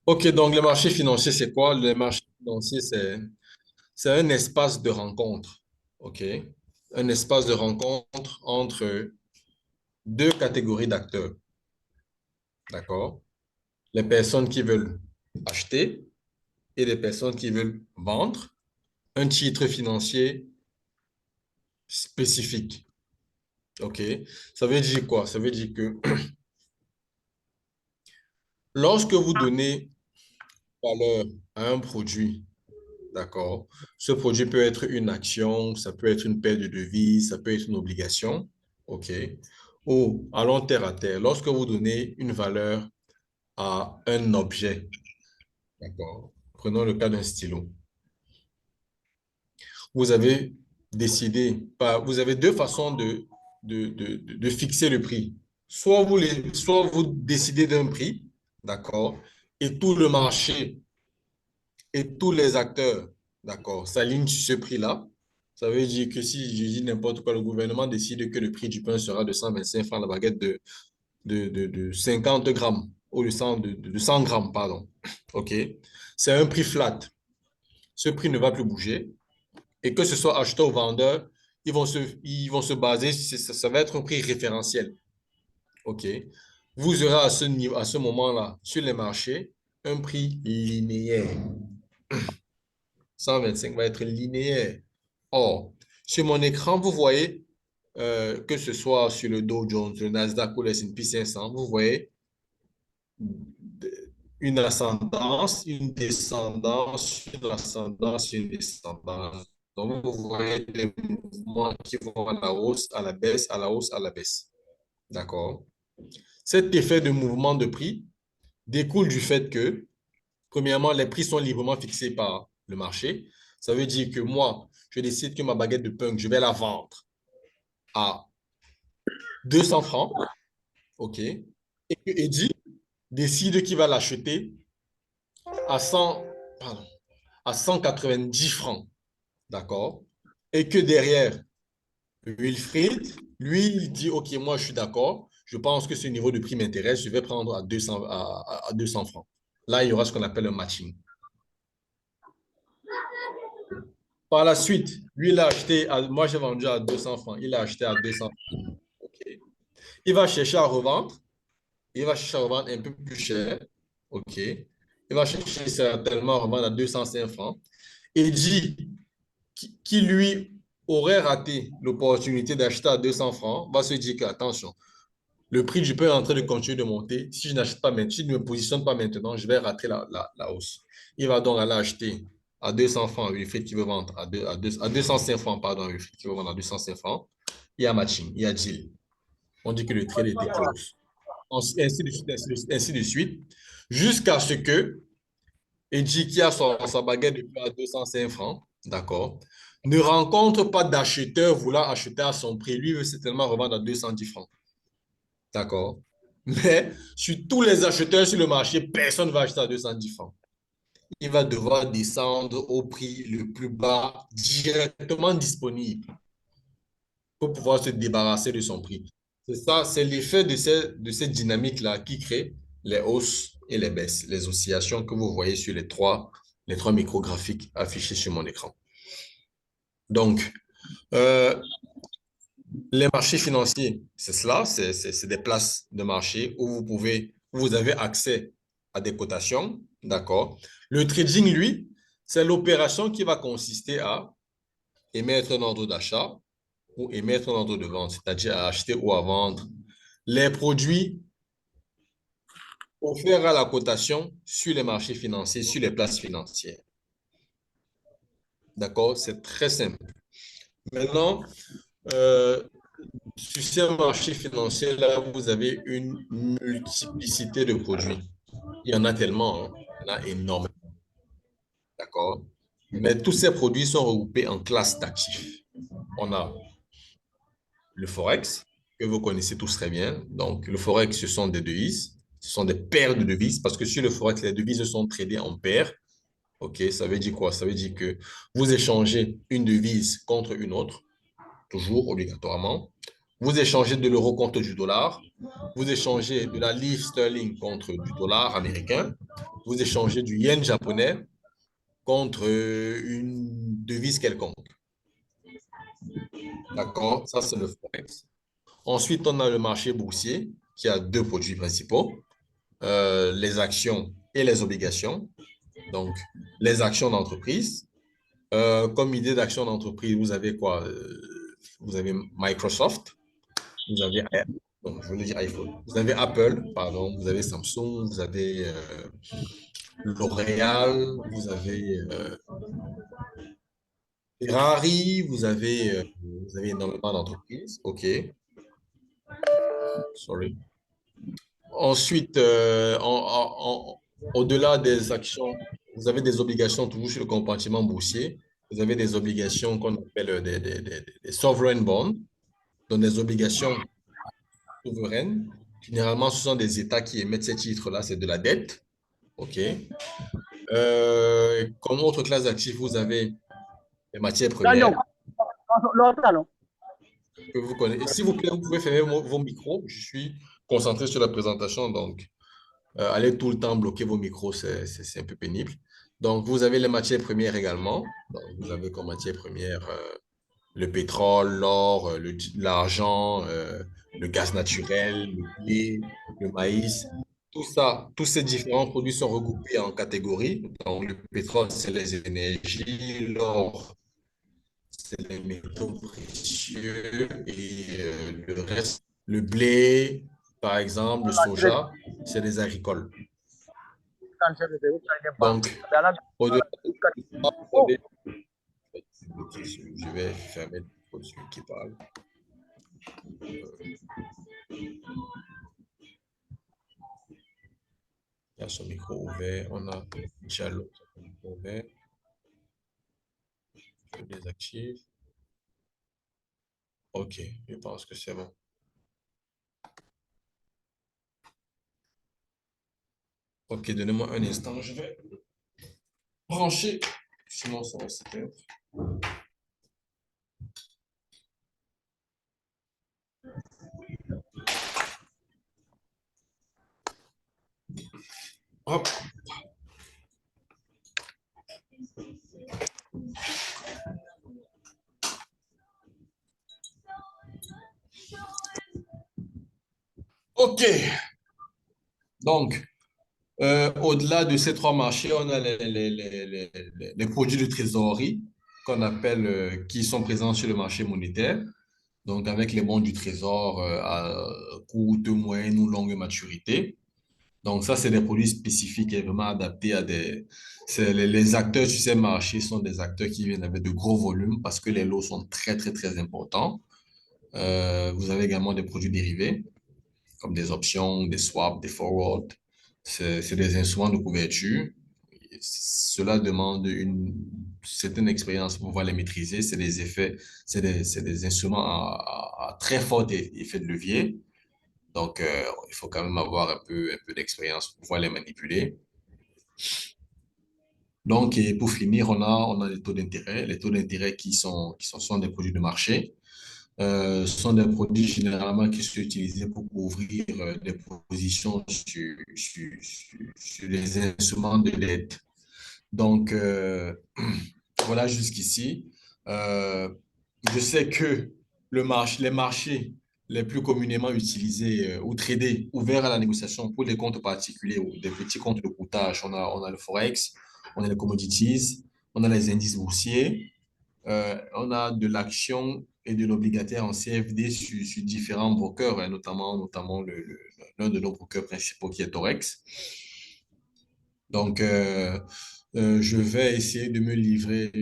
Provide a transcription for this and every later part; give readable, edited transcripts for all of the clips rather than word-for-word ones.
Ok, donc le marché financier, c'est quoi? Le marché financier, c'est un espace de rencontre. Ok? Un espace de rencontre entre deux catégories d'acteurs. D'accord? Les personnes qui veulent acheter et les personnes qui veulent vendre un titre financier spécifique. OK? Ça veut dire quoi? Ça veut dire que lorsque vous donnez valeur à un produit, d'accord, ce produit peut être une action, ça peut être une paire de devises, ça peut être une obligation, OK? Ou allons terre à terre, lorsque vous donnez une valeur à un objet, d'accord? Prenons le cas d'un stylo. Vous avez vous avez deux façons de fixer le prix. Soit vous décidez d'un prix, d'accord, et tout le marché et tous les acteurs, d'accord, s'alignent sur ce prix-là. Ça veut dire que si je dis n'importe quoi, le gouvernement décide que le prix du pain sera de 125 francs la baguette de 50 grammes ou de 100 grammes, pardon. OK? C'est un prix flat. Ce prix ne va plus bouger. Et que ce soit acheteur ou vendeur, ils vont se baser, ça va être un prix référentiel. OK? Vous aurez à ce niveau, à ce moment-là, sur les marchés, un prix linéaire. 125 va être linéaire. Or, sur mon écran, vous voyez, que ce soit sur le Dow Jones, le Nasdaq ou le S&P 500, vous voyez une ascendance, une descendance, une ascendance, une descendance. Donc, vous voyez des mouvements qui vont à la hausse, à la baisse, à la hausse, à la baisse. D'accord? Cet effet de mouvement de prix découle du fait que, premièrement, les prix sont librement fixés par le marché. Ça veut dire que moi, je décide que ma baguette de punk, je vais la vendre à 200 francs. OK? Et que Eddie décide qu'il va l'acheter à 100, pardon, à 190 francs. D'accord? Et que derrière, Wilfried, lui, il dit, OK, moi, je suis d'accord. Je pense que ce niveau de prix m'intéresse. Je vais prendre à 200, à 200 francs. Là, il y aura ce qu'on appelle un matching. Par la suite, lui, il a acheté, moi, j'ai vendu à 200 francs. Il a acheté à 200 francs. OK. Il va chercher à revendre. Il va chercher à revendre un peu plus cher. OK. Il va chercher certainement à revendre à 205 francs. Et dit qui, lui, aurait raté l'opportunité d'acheter à 200 francs, va se dire que, attention, le prix du pain est en train de continuer de monter. Si je n'achète pas maintenant, si je ne me positionne pas maintenant, je vais rater la hausse. Il va donc aller acheter à 200 francs Wilfried qui veut vendre à 205 francs, pardon, Wilfried qui veut vendre à 205 francs. Il y a matching, il y a deal. On dit que le trade était close. Ainsi de suite, ainsi de suite, jusqu'à ce que Edgy, qui a sa baguette de pain à 205 francs, d'accord, ne rencontre pas d'acheteur voulant acheter à son prix. Lui veut certainement revendre à 210 francs. D'accord? Mais sur tous les acheteurs sur le marché, personne ne va acheter à 210 francs. Il va devoir descendre au prix le plus bas directement disponible pour pouvoir se débarrasser de son prix. C'est ça, c'est l'effet de cette dynamique-là qui crée les hausses et les baisses, les oscillations que vous voyez sur les trois micrographiques affichés sur mon écran. Donc, euh, les marchés financiers, c'est cela, c'est des places de marché où vous avez accès à des cotations, d'accord? Le trading, lui, c'est l'opération qui va consister à émettre un ordre d'achat ou émettre un ordre de vente, c'est-à-dire à acheter ou à vendre les produits offerts à la cotation sur les marchés financiers, sur les places financières. D'accord? C'est très simple. Maintenant, euh, sur ces marchés financiers-là, vous avez une multiplicité de produits. Il y en a tellement, hein. Il y en a énormément. D'accord? Mais tous ces produits sont regroupés en classes d'actifs. On a le Forex, que vous connaissez tous très bien. Donc, le Forex, ce sont des devises. Ce sont des paires de devises parce que sur le Forex, les devises sont tradées en paires. OK, ça veut dire quoi? Ça veut dire que vous échangez une devise contre une autre, toujours obligatoirement. vous échangez de l'euro contre du dollar, vous échangez de la livre sterling contre du dollar américain, vous échangez du yen japonais contre une devise quelconque. D'accord? Ça, c'est le Forex. Ensuite, on a le marché boursier qui a deux produits principaux, les actions et les obligations. Donc, les actions d'entreprise. Comme idée d'action d'entreprise, vous avez quoi? Vous avez Microsoft, vous avez, bon, je voulais dire iPhone, vous avez Apple, pardon, vous avez Samsung, vous avez L'Oréal, Ferrari, vous avez énormément d'entreprises. OK, sorry. Ensuite, au-delà des actions, vous avez des obligations toujours sur le compartiment boursier. Vous avez des obligations qu'on appelle des sovereign bonds, donc des obligations souveraines. Généralement, ce sont des États qui émettent ces titres-là, c'est de la dette. OK. Comme autre classe d'actifs, vous avez les matières Daniel, premières l'autre, que vous connaissez. S'il vous plaît, vous pouvez fermer vos micros. Je suis concentré sur la présentation, donc allez tout le temps bloquer vos micros, c'est un peu pénible. Donc, vous avez les matières premières également. Donc, vous avez comme matière première le pétrole, l'or, l'argent, le gaz naturel, le blé, le maïs. Tout ça, tous ces différents produits sont regroupés en catégories. Donc, le pétrole, c'est les énergies, l'or, c'est les métaux précieux et le reste, le blé, par exemple, le soja, c'est les agricoles. Donc, au-delà de ça, vous avez... Je vais fermer celui qui parle. Il y a son micro ouvert. On a déjà l'autre micro ouvert. Je désactive. OK, je pense que c'est bon. OK, donnez-moi un instant. Je vais brancher. Sinon, ça va s'éteindre. Hop. OK. Donc, au-delà de ces trois marchés, on a les produits de trésorerie qu'on appelle, qui sont présents sur le marché monétaire. Donc, avec les bons du trésor à courte, moyenne ou longue maturité. Donc, ça, c'est des produits spécifiques et vraiment adaptés à les acteurs sur ces marchés sont des acteurs qui viennent avec de gros volumes parce que les lots sont très, très, très importants. Vous avez également des produits dérivés comme des options, des swaps, des forwards. C'est des instruments de couverture. Cela demande une certaine expérience pour pouvoir les maîtriser. C'est des effets, c'est des instruments à très fort effet de levier. Donc, il faut quand même avoir un peu d'expérience pour pouvoir les manipuler. Donc, et pour finir, on a les taux d'intérêt. Les taux d'intérêt sont des produits de marché. Ce sont des produits généralement qui sont utilisés pour couvrir des positions sur les instruments de dette. Donc, voilà jusqu'ici. Euh, je sais que les marchés les plus communément utilisés ou tradés, ouverts à la négociation pour les comptes particuliers ou des petits comptes de courtage, on a le Forex, on a les commodities, on a les indices boursiers, on a de l'action et de l'obligataire en CFD sur différents brokers, hein, notamment l'un de nos brokers principaux qui est Torex. Donc, je vais essayer de me livrer,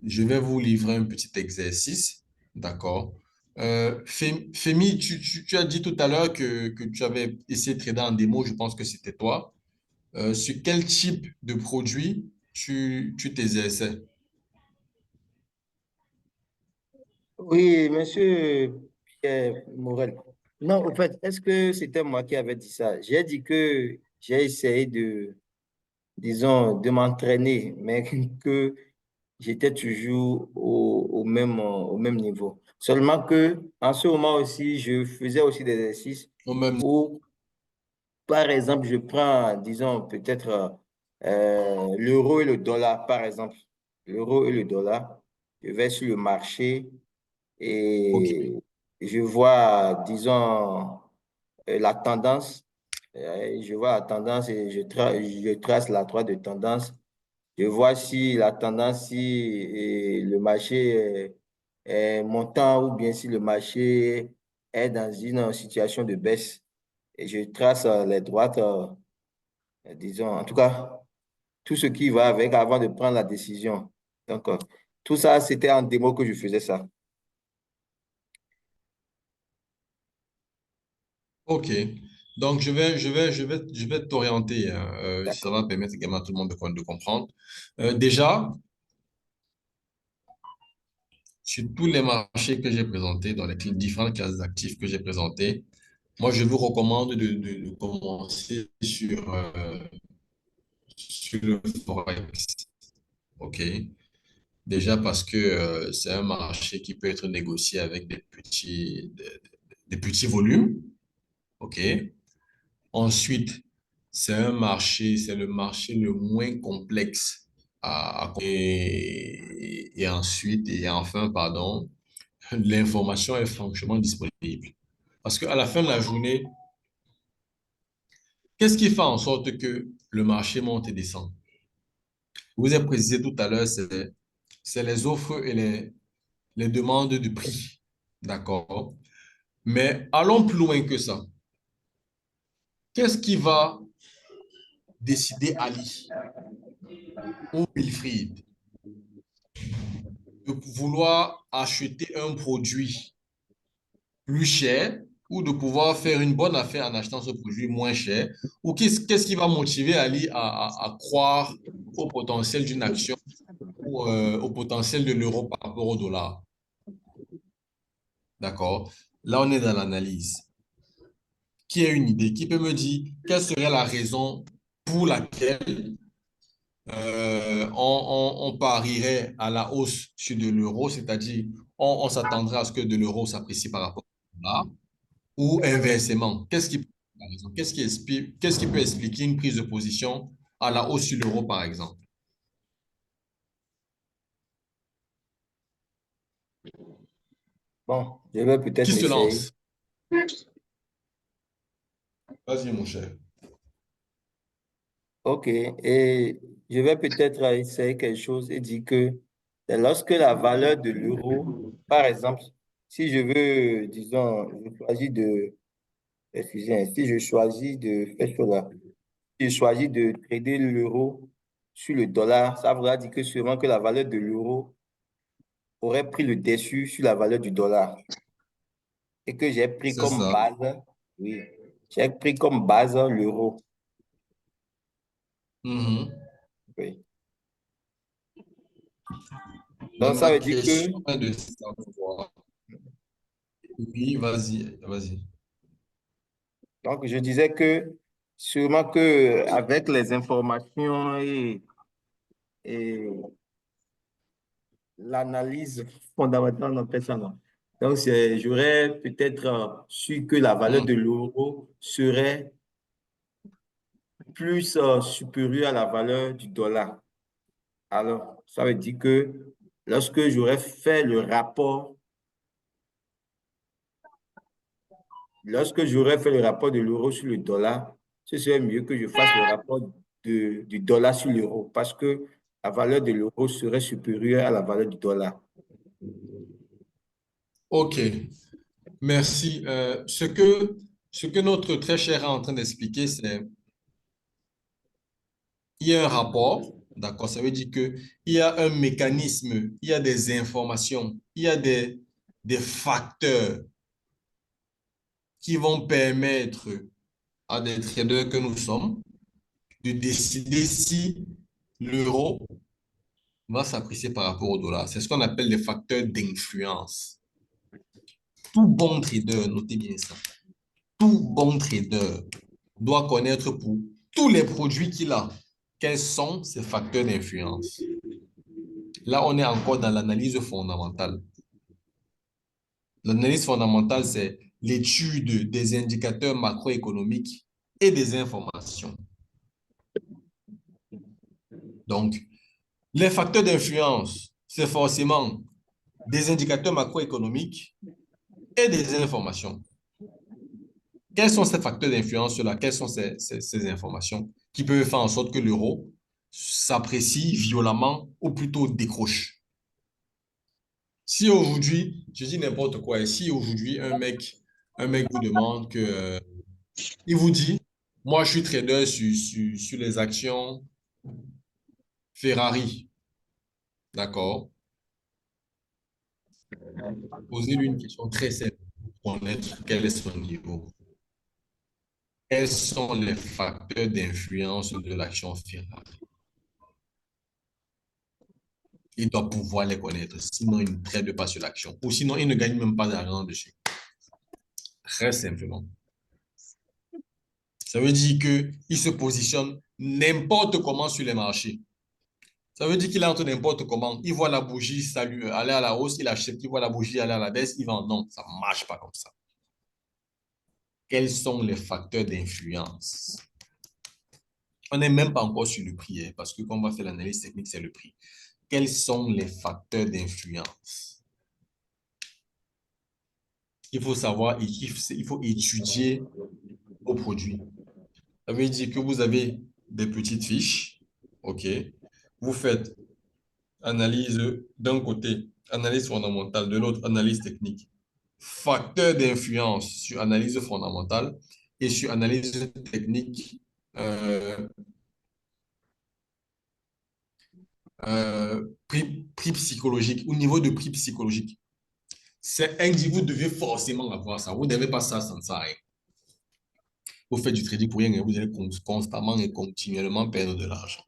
je vais vous livrer un petit exercice, d'accord? Femi, tu as dit tout à l'heure que tu avais essayé de trader en démo, je pense que c'était toi. Sur quel type de produit tu t'exerçais? Oui, monsieur Pierre Morel. Non, en fait, est-ce que c'était moi qui avais dit ça? J'ai dit que j'ai essayé de, disons, de m'entraîner, mais que j'étais toujours au même niveau. Seulement que en ce moment aussi, je faisais aussi des exercices Au même... où, par exemple, je prends, disons, peut-être l'euro et le dollar, par exemple. L'euro et le dollar. Je vais sur le marché OK. et je vois, disons, la tendance. Je vois la tendance et je trace la droite de tendance. Je vois si la tendance, si le marché est montant ou bien si le marché est dans une situation de baisse. Et je trace les droites, disons, en tout cas, tout ce qui va avec avant de prendre la décision. Donc, tout ça, c'était en démo que je faisais ça. OK. Donc, je vais t'orienter, hein, ça D'accord. va permettre également à tout le monde de comprendre. Déjà, sur tous les marchés que j'ai présentés, dans les différentes classes d'actifs que j'ai présentés, moi, je vous recommande de commencer sur le Forex. OK? Déjà parce que c'est un marché qui peut être négocié avec des petits volumes. OK? Ensuite, c'est le marché le moins complexe et ensuite, et enfin, pardon, l'information est franchement disponible. Parce qu'à la fin de la journée, qu'est-ce qui fait en sorte que le marché monte et descend? Je vous ai précisé tout à l'heure, c'est les offres et les demandes de prix. D'accord? Mais allons plus loin que ça. Qu'est-ce qui va décider Ali ou Wilfried de vouloir acheter un produit plus cher ou de pouvoir faire une bonne affaire en achetant ce produit moins cher? Ou qu'est-ce qui va motiver Ali à croire au potentiel d'une action ou au potentiel de l'euro par rapport au dollar? D'accord? Là, on est dans l'analyse. Qui a une idée? Qui peut me dire quelle serait la raison pour laquelle on parierait à la hausse sur de l'euro, c'est-à-dire on s'attendrait à ce que de l'euro s'apprécie par rapport au dollar, ou inversement. Qu'est-ce qui peut expliquer une prise de position à la hausse sur l'euro, par exemple? Bon, je vais peut-être Qui se m'essayer. lance? Vas-y, mon cher. OK. Et je vais peut-être essayer quelque chose et dire que c'est lorsque la valeur de l'euro, par exemple, si je veux, disons, je choisis de, excusez, si je choisis de faire cela, si je choisis de trader l'euro sur le dollar, ça voudra dire que sûrement que la valeur de l'euro aurait pris le dessus sur la valeur du dollar et que j'ai pris C'est comme ça. base, oui, j'ai pris comme base l'euro. Mhm. Oui. Donc, Donc, ça la veut dire que question est de savoir. Oui, vas-y, vas-y. donc, je disais que sûrement que avec les informations et l'analyse fondamentale, on appelle ça, non? Donc, j'aurais peut-être su que la valeur Mhm. de l'euro serait plus supérieure à la valeur du dollar. Alors, ça veut dire que lorsque j'aurais fait le rapport, lorsque j'aurais fait le rapport de l'euro sur le dollar, ce serait mieux que je fasse le rapport du dollar sur l'euro parce que la valeur de l'euro serait supérieure à la valeur du dollar. OK, merci. Ce que notre très cher est en train d'expliquer, c'est il y a un rapport, d'accord? Ça veut dire que il y a un mécanisme, il y a des informations, il y a des facteurs qui vont permettre à des traders que nous sommes de décider si l'euro va s'apprécier par rapport au dollar. C'est ce qu'on appelle les facteurs d'influence. Tout bon trader, notez bien ça, tout bon trader doit connaître pour tous les produits qu'il a quels sont ces facteurs d'influence. Là, on est encore dans l'analyse fondamentale. L'analyse fondamentale, c'est l'étude des indicateurs macroéconomiques et des informations. Donc, les facteurs d'influence, c'est forcément des indicateurs macroéconomiques et des informations. Quels sont ces facteurs d'influence-là? Quelles sont ces informations qui peuvent faire en sorte que l'euro s'apprécie violemment ou plutôt décroche? Si aujourd'hui, je dis n'importe quoi, et si aujourd'hui un mec vous demande que, il vous dit, moi je suis trader sur les actions Ferrari, d'accord? Posez-lui une question très simple pour connaître quel est son niveau. Quels sont les facteurs d'influence de l'action Ferrari? Il doit pouvoir les connaître, sinon il ne trade pas sur l'action. Ou sinon, il ne gagne même pas d'argent dessus. Très simplement. Ça veut dire qu'il se positionne n'importe comment sur les marchés. Ça veut dire qu'il entre n'importe comment. Il voit la bougie aller à la hausse, il achète. Il voit la bougie aller à la baisse, il vend. Non, ça ne marche pas comme ça. Quels sont les facteurs d'influence? On n'est même pas encore sur le prix, hein, parce que quand on va faire l'analyse technique, c'est le prix. Quels sont les facteurs d'influence? Il faut savoir, il faut étudier vos produits. Ça veut dire que vous avez des petites fiches, OK? Vous faites analyse d'un côté, analyse fondamentale, de l'autre, analyse technique. Facteurs d'influence sur analyse fondamentale et sur analyse technique, euh, prix psychologique, au niveau de prix psychologique. Vous devez forcément avoir ça. Vous n'avez pas ça, ça ne sert à rien. Vous faites du trading pour rien et vous allez constamment et continuellement perdre de l'argent.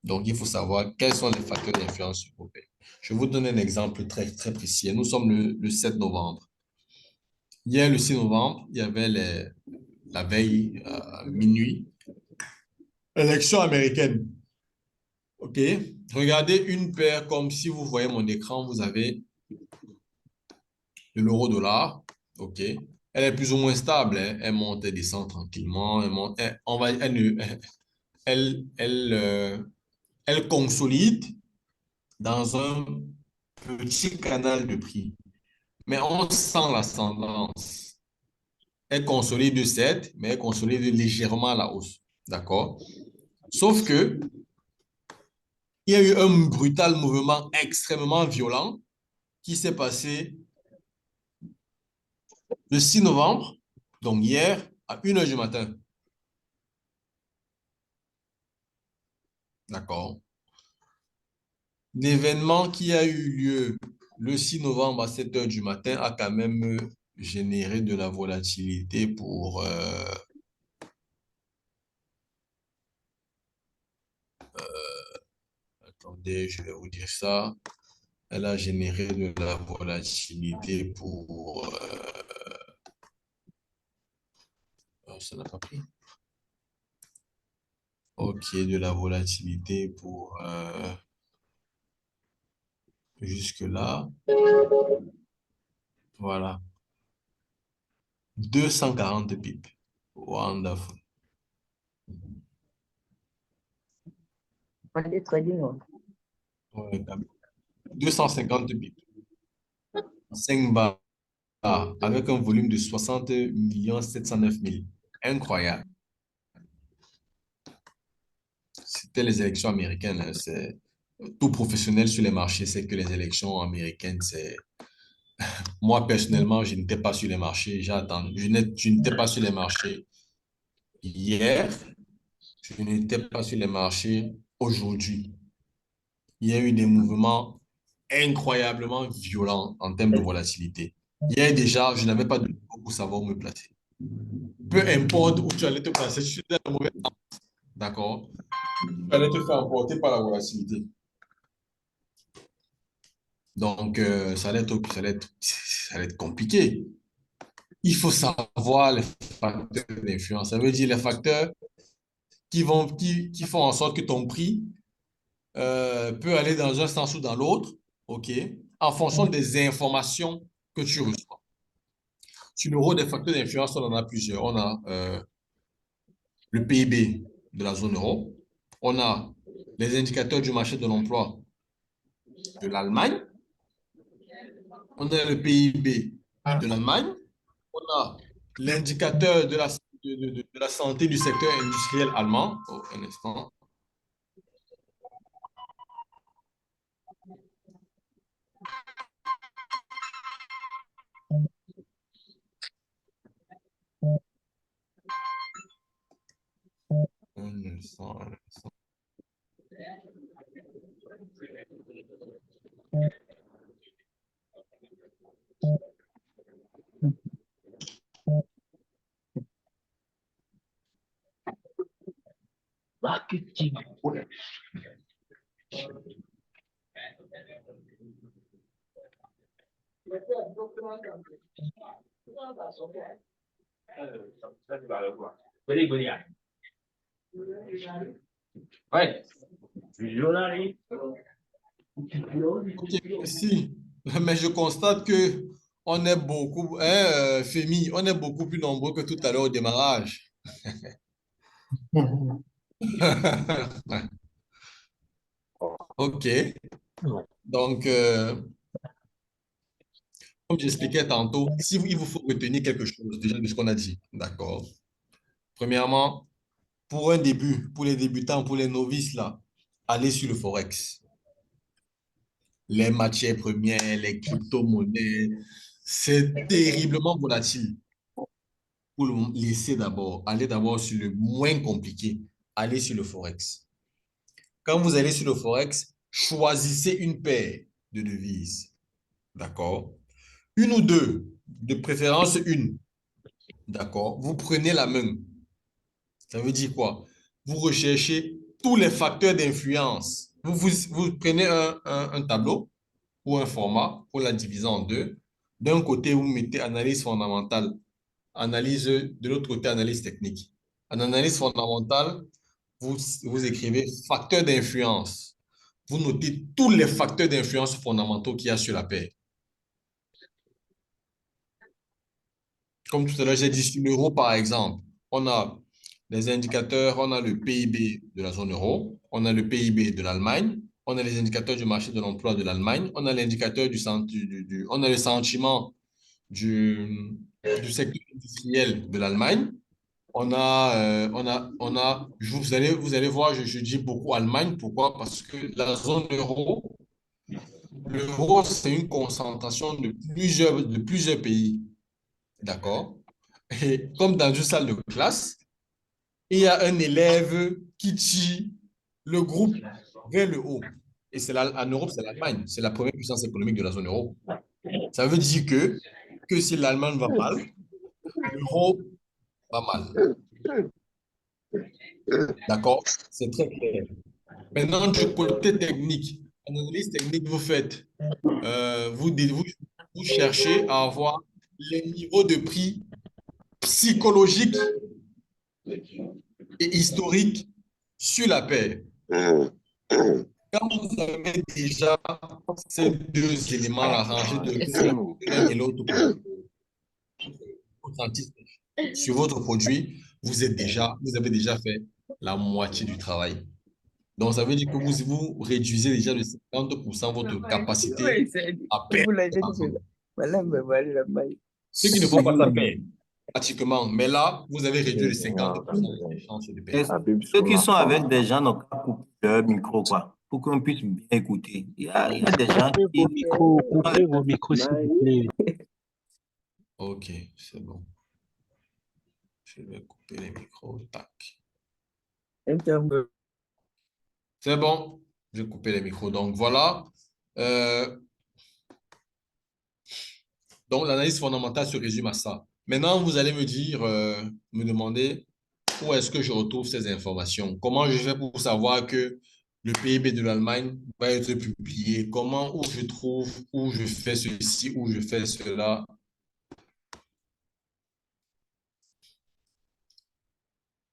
Donc, il faut savoir quels sont les facteurs d'influence sur vos pairs. Je vais vous donner un exemple très, très précis. Nous sommes le 7 novembre. Hier, le 6 novembre, il y avait la veille, minuit, élection américaine. OK? Regardez une paire comme si vous voyez mon écran, vous avez de l'euro-dollar. OK? Elle est plus ou moins stable, hein. Elle monte et descend tranquillement. Elle, monte, elle consolide dans un petit canal de prix. Mais on sent l'ascendance. Elle consolide de 7, mais elle consolide légèrement à la hausse. D'accord? Sauf que il y a eu un brutal mouvement extrêmement violent qui s'est passé le 6 novembre, donc hier, à 1 h du matin. D'accord? L'événement qui a eu lieu le 6 novembre à 7 h du matin a quand même généré de la volatilité pour... attendez, je vais vous dire ça. Elle a généré de la volatilité pour... ça n'a pas pris. Ok, de la volatilité pour... jusque-là. Voilà. 240 pips. Wonderful. Ouais, 250 pips. 5 bars avec un volume de 60 709 000. Incroyable. C'était les élections américaines, hein. C'est tout professionnel sur les marchés, c'est que les élections américaines, c'est... Moi, personnellement, je n'étais pas sur les marchés. Je n'étais pas sur les marchés hier. Je n'étais pas sur les marchés aujourd'hui. Il y a eu des mouvements incroyablement violents en termes de volatilité. Hier déjà, je n'avais pas de niveau pour savoir où me placer. Peu importe où tu allais te placer, je suis dans le mauvais temps. D'accord? Tu allais te faire emporter par la volatilité. Donc, ça allait être compliqué. Il faut savoir les facteurs d'influence. Ça veut dire les facteurs qui font en sorte que ton prix peut aller dans un sens ou dans l'autre, OK, en fonction des informations que tu reçois. Sur le rôle des facteurs d'influence, on en a plusieurs. On a le PIB de la zone euro. On a les indicateurs du marché de l'emploi de l'Allemagne. On a le PIB de l'Allemagne. On a l'indicateur de la santé du secteur industriel allemand. Oh, un instant. Un instant, un instant. Marketing. Ouais. Ok, merci. Mais je constate que on est beaucoup, hein, Fémi, on est beaucoup plus nombreux que tout à l'heure au démarrage. Ok. Donc, comme j'expliquais tantôt, si il vous faut retenir quelque chose déjà de ce qu'on a dit, d'accord. Premièrement, pour un début, pour les débutants, pour les novices, là, allez sur le Forex. Les matières premières, les crypto-monnaies, c'est terriblement volatile. Pour le moment, laissez d'abord, allez d'abord sur le moins compliqué, allez sur le Forex. Quand vous allez sur le Forex, choisissez une paire de devises, d'accord? Une ou deux, de préférence une, d'accord? Vous prenez la main. Ça veut dire quoi? Vous recherchez tous les facteurs d'influence. Vous prenez un tableau ou un format pour la diviser en deux. D'un côté, vous mettez analyse fondamentale, analyse de l'autre côté, analyse technique. En analyse fondamentale, vous écrivez facteurs d'influence. Vous notez tous les facteurs d'influence fondamentaux qu'il y a sur la paire. Comme tout à l'heure, j'ai dit sur l'euro, par exemple, on a les indicateurs, on a le PIB de la zone euro, on a le PIB de l'Allemagne, on a les indicateurs du marché de l'emploi de l'Allemagne, on a l'indicateur on a le sentiment du secteur industriel de l'Allemagne. Vous allez voir, je dis beaucoup Allemagne. Pourquoi? Parce que la zone euro, l'euro, c'est une concentration de plusieurs pays. D'accord? Et comme dans une salle de classe, il y a un élève qui tire le groupe vers le haut. Et en Europe, c'est l'Allemagne. C'est la première puissance économique de la zone euro. Ça veut dire que si l'Allemagne va mal, l'euro va mal. D'accord? C'est très clair. Maintenant, du côté technique, en analyse technique, vous faites, vous cherchez à avoir les niveaux de prix psychologiques et historiques sur la paire. Quand vous avez déjà ces deux éléments-là rangés de l'un et l'autre sur votre produit, vous avez déjà fait la moitié du travail. Donc, ça veut dire que vous réduisez déjà de 50% votre capacité à perdre de l'argent. Ceux qui ne font pas ça perdent pratiquement. Mais là, vous avez réduit de 50% les chances de Et perdre. ceux qui sont avec des gens n'ont pas coupé leur micro, quoi, pour qu'on puisse bien écouter. Il y a des gens qui... Coupez vos micros, s'il vous plaît. Ok, c'est bon. Je vais couper les micros. Tac. C'est bon. Je vais couper les micros. Donc, voilà. Euh, donc, l'analyse fondamentale se résume à ça. Maintenant, vous allez me dire, me demander où est-ce que je retrouve ces informations? Comment je fais pour savoir que le PIB de l'Allemagne va être publié? Comment, où je trouve, où je fais ceci, où je fais cela?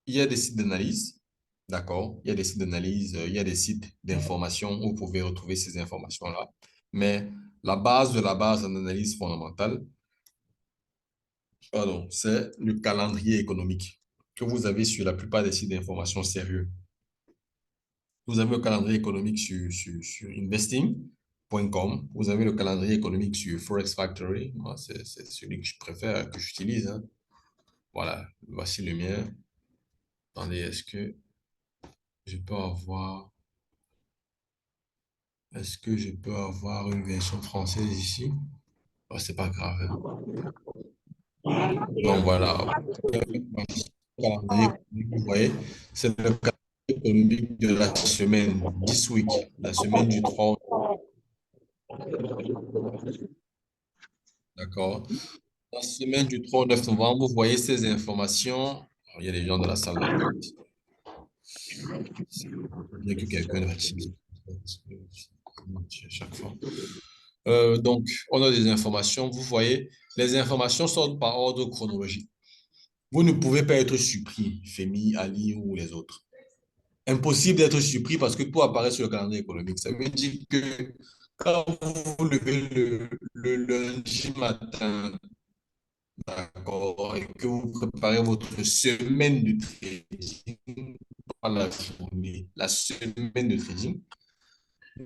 Il y a des sites d'analyse. D'accord? Il y a des sites d'analyse, il y a des sites d'information où vous pouvez retrouver ces informations-là. Mais la base de la base en analyse fondamentale, pardon, c'est le calendrier économique que vous avez sur la plupart des sites d'information sérieux. Vous avez le calendrier économique sur investing.com. Vous avez le calendrier économique sur Forex Factory. Moi, c'est celui que je préfère, que j'utilise, hein. Voilà, voici le mien. Attendez, est-ce que je peux avoir... Est-ce que je peux avoir une version française ici? Oh, c'est pas grave, hein. Donc voilà. Vous voyez, c'est le calendrier économique de la semaine, this week, la semaine du 3. D'accord. La semaine du 3 au 9 novembre, vous voyez ces informations. Alors, il y a des gens dans la salle d'attente. Il y a que quelqu'un de fatigué. À chaque fois. Donc, on a des informations. Vous voyez, les informations sortent par ordre chronologique. Vous ne pouvez pas être surpris, Femi, Ali ou les autres. Impossible d'être surpris parce que tout apparaît sur le calendrier économique. Ça veut dire que quand vous vous levez le lundi matin, d'accord, et que vous préparez votre semaine de trading, pas la journée, la semaine de trading,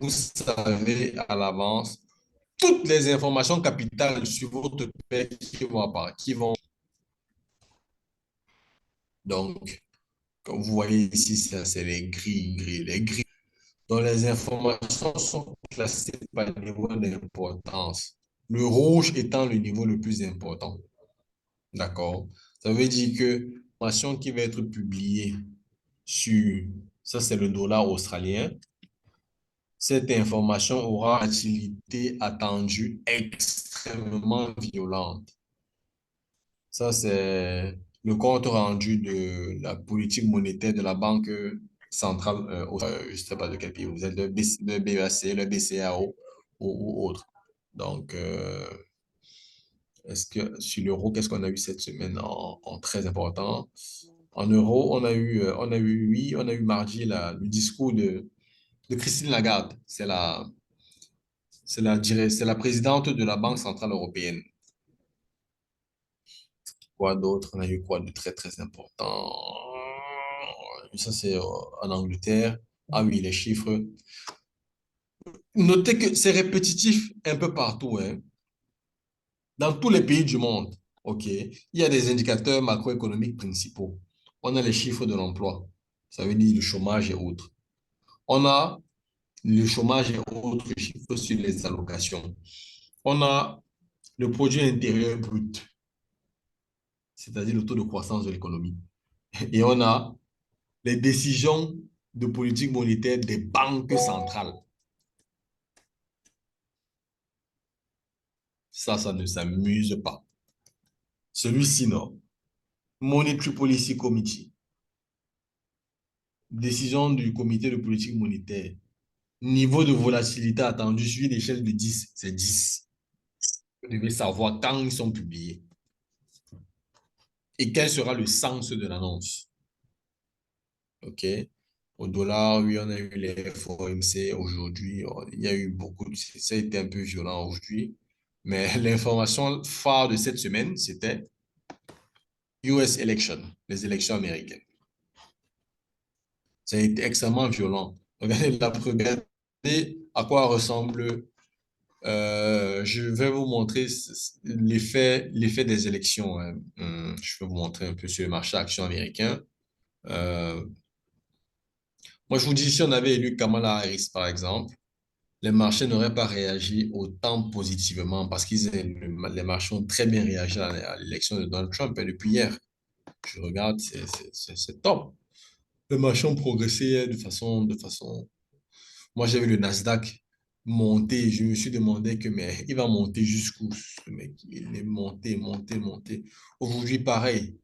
vous savez à l'avance toutes les informations capitales sur votre paie qui vont apparaître, qui vont. Donc, comme vous voyez ici, ça, c'est les grilles, les grilles. Donc, les informations sont classées par niveau d'importance. Le rouge étant le niveau le plus important. D'accord? Ça veut dire que l'information qui va être publiée sur, ça c'est le dollar australien, cette information aura une utilité attendue extrêmement violente. Ça, c'est le compte rendu de la politique monétaire de la Banque centrale, je ne sais pas de quel pays vous êtes, le BEAC, le BCAO ou autre. Donc, est-ce que sur l'euro, qu'est-ce qu'on a eu cette semaine en très important? En euros, oui, on a eu mardi le discours de Christine Lagarde. C'est la présidente de la Banque centrale européenne. Quoi d'autre? On a eu quoi de très, très important? Ça, c'est en Angleterre. Ah oui, les chiffres. Notez que c'est répétitif un peu partout, hein. Dans tous les pays du monde, OK, il y a des indicateurs macroéconomiques principaux. On a les chiffres de l'emploi, ça veut dire le chômage et autres. On a le chômage et autres chiffres sur les allocations. On a le produit intérieur brut, c'est-à-dire le taux de croissance de l'économie. Et on a les décisions de politique monétaire des banques centrales. Ça ne s'amuse pas. Celui-ci, non. Monetary Policy Committee. Décision du comité de politique monétaire. Niveau de volatilité attendu sur une échelle de 10, c'est 10. Vous devez savoir quand ils sont publiés et quel sera le sens de l'annonce. OK? Au dollar, oui, on a eu les FOMC aujourd'hui. Il y a eu beaucoup, ça a été un peu violent aujourd'hui. Mais l'information phare de cette semaine, c'était US election, les élections américaines. Ça a été extrêmement violent. Regardez à quoi ressemble. Je vais vous montrer l'effet des élections, hein. Je vais vous montrer un peu sur le marché action américain. Euh, Moi, je vous dis, si on avait élu Kamala Harris, par exemple, les marchés n'auraient pas réagi autant positivement parce que les marchés ont très bien réagi à l'élection de Donald Trump. Et depuis hier, je regarde, c'est top. Les marchés ont progressé de façon. Moi, j'ai vu le Nasdaq monter. Je me suis demandé mais il va monter jusqu'où, ce mec? Il est monté, monté, monté. Aujourd'hui, pareil.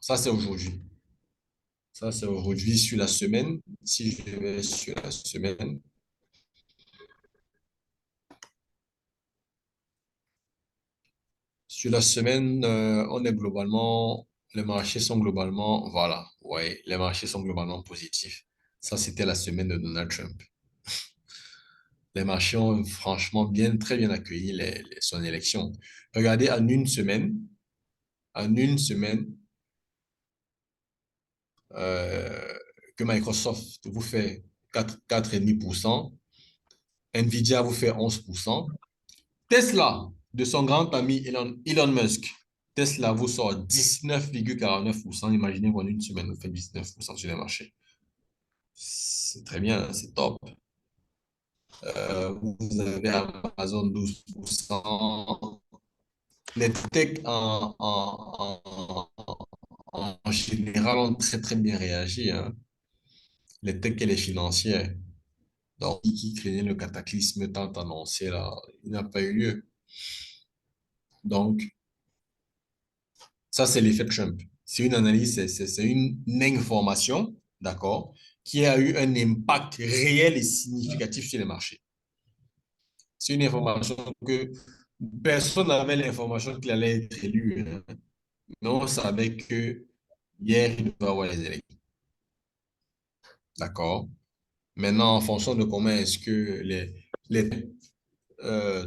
Ça, c'est aujourd'hui. Ça, c'est aujourd'hui sur la semaine. Si je vais sur la semaine, Sur la semaine, on est globalement, les marchés sont globalement, voilà, ouais, les marchés sont globalement positifs. Ça, c'était la semaine de Donald Trump. Les marchés ont franchement très bien accueilli son élection. Regardez, en une semaine, euh, que Microsoft vous fait 4,5%, Nvidia vous fait 11%, Tesla, de son grand ami Elon Musk, Tesla vous sort 19,49%. Imaginez qu'en une semaine, vous fait 19% sur les marchés. C'est très bien, c'est top. Vous avez Amazon 12%. Les techs en général ont très bien réagi, hein. Les techs et les financières. Donc, qui craignait le cataclysme tant annoncé là, il n'a pas eu lieu. Donc, ça, c'est l'effet Trump. C'est une analyse, c'est une information, d'accord, qui a eu un impact réel et significatif sur les marchés. C'est une information que personne n'avait l'information qu'il allait être élu, hein. Mais on savait que hier, il devait y avoir les élections. D'accord? Maintenant, en fonction de comment est-ce que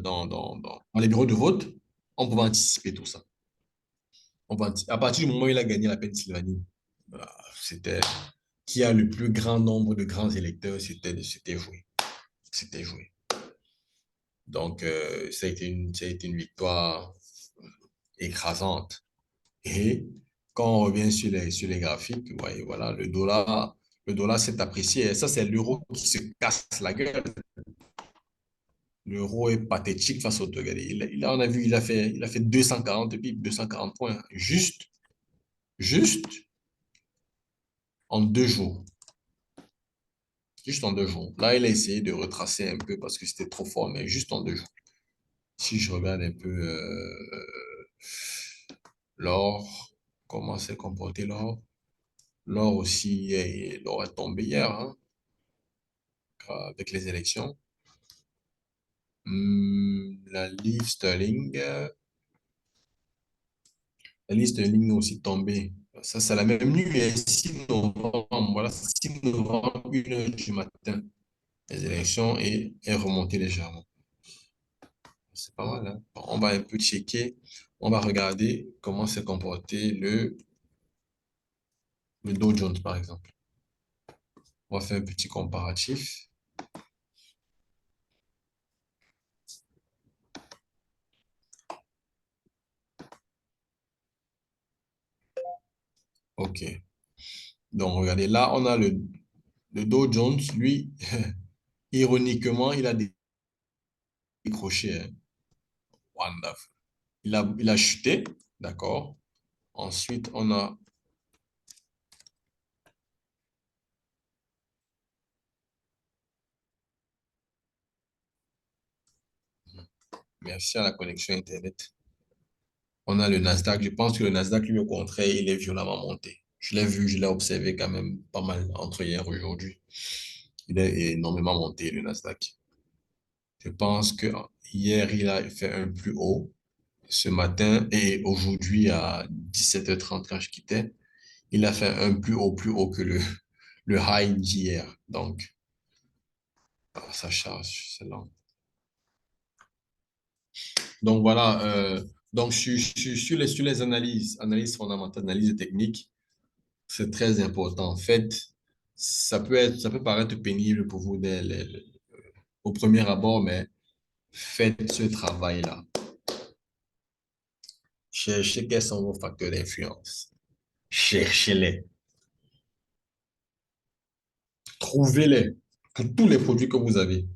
dans les bureaux de vote, on pouvait anticiper tout ça. À partir du moment où il a gagné la Pennsylvanie, c'était qui a le plus grand nombre de grands électeurs, c'était joué. C'était joué. Donc, ça a été une victoire écrasante. Et quand on revient sur les graphiques, ouais, voilà, le dollar s'est apprécié. Et ça, c'est l'euro qui se casse la gueule. L'euro est pathétique face au dollar. On a vu, il a fait 240 pips, 240 points. Juste en 2 jours. Juste en 2 jours. Là, il a essayé de retracer un peu parce que c'était trop fort, mais juste en 2 jours. Si je regarde un peu l'or, comment s'est comporté l'or? L'or aussi, l'or est tombé hier, hein, avec les élections. La livre sterling, est aussi tombée. Ça, c'est la même nuit, mais 6 novembre, voilà, 6 novembre, 1 heure du matin. Les élections et est remontée légèrement. C'est pas mal, hein? On va un peu checker, on va regarder comment s'est comporté le Dow Jones, par exemple. On va faire un petit comparatif. OK. Donc, regardez, là, on a le Dow Jones, lui, ironiquement, il a décroché, hein. Wonderful. Il a chuté, d'accord. Ensuite, on a merci à la connexion Internet. On a le Nasdaq. Je pense que le Nasdaq, lui, au contraire, il est violemment monté. Je l'ai vu, je l'ai observé quand même pas mal entre hier et aujourd'hui. Il est énormément monté, le Nasdaq. Je pense que hier, il a fait un plus haut. Ce matin et aujourd'hui à 17h30 quand je quittais, il a fait un plus haut que le high d'hier. Donc, ça charge, c'est lent. Donc voilà, donc sur les analyses fondamentales, analyses techniques, c'est très important. En fait, ça peut paraître pénible pour vous au premier abord, mais faites ce travail-là. Cherchez quels sont vos facteurs d'influence. Cherchez-les. Trouvez-les pour tous les produits que vous avez.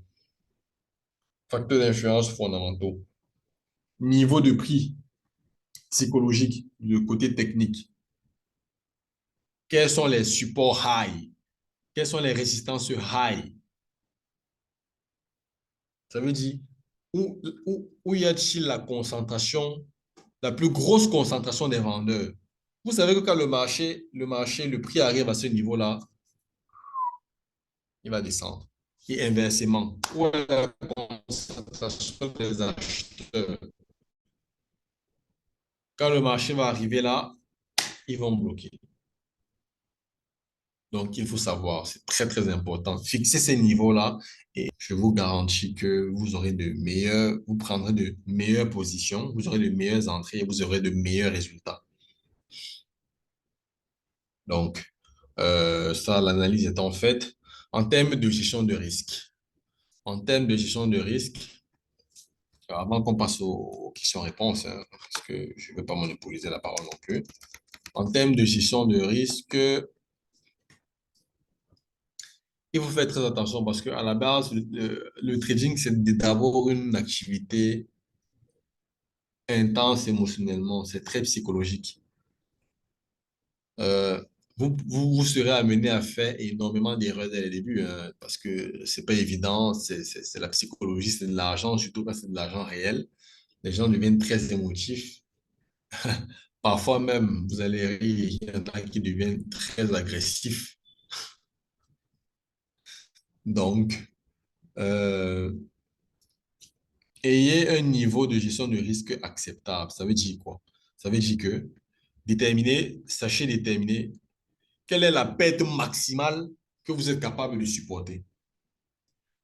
Facteurs d'influence fondamentaux. Niveau de prix psychologique, le côté technique. Quels sont les supports high? Quelles sont les résistances high? Ça veut dire, où y a-t-il la concentration, la plus grosse concentration des vendeurs? Vous savez que quand le prix arrive à ce niveau-là, il va descendre. Et inversement, où est la concentration des acheteurs? Quand le marché va arriver là, ils vont bloquer. Donc, il faut savoir, c'est très, très important. Fixer ces niveaux-là et je vous garantis que vous aurez vous prendrez de meilleures positions, vous aurez de meilleures entrées et vous aurez de meilleurs résultats. Donc, ça, l'analyse étant faite, en termes de gestion de risque, avant qu'on passe aux questions-réponses, hein, parce que je ne veux pas monopoliser la parole non plus. En termes de gestion de risque, il faut faire très attention parce qu'à la base, le trading, c'est d'abord une activité intense émotionnellement, c'est très psychologique. Euh, vous serez amené à faire énormément d'erreurs dès le début, hein, parce que c'est pas évident, c'est la psychologie, c'est de l'argent, surtout quand c'est de l'argent réel. Les gens deviennent très émotifs. Parfois même, vous allez rire, il y en a qui deviennent très agressifs. Donc, euh, ayez un niveau de gestion de risque acceptable. Ça veut dire quoi? Ça veut dire que sachez déterminer quelle est la perte maximale que vous êtes capable de supporter.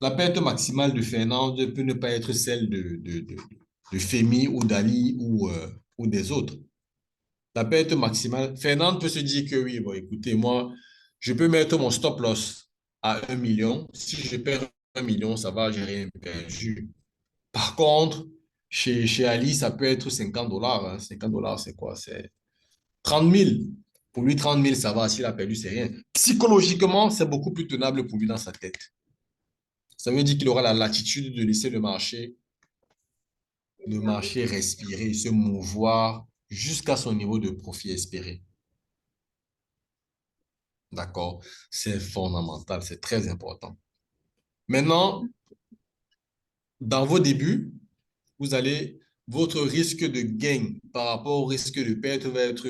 La perte maximale de Fernande peut ne pas être celle de Femi ou d'Ali ou des autres. La perte maximale, Fernande peut se dire que oui, bon, écoutez, moi, je peux mettre mon stop loss à 1 million. Si je perds 1 million, ça va, j'ai rien perdu. Par contre, chez Ali, ça peut être 50 dollars. Hein. 50 dollars, c'est quoi? C'est 30 000. Pour lui, 30 000, ça va. S'il a perdu, c'est rien. Psychologiquement, c'est beaucoup plus tenable pour lui dans sa tête. Ça veut dire qu'il aura la latitude de laisser le marché respirer, se mouvoir jusqu'à son niveau de profit espéré. D'accord? C'est fondamental, c'est très important. Maintenant, dans vos débuts, votre risque de gain par rapport au risque de perte va être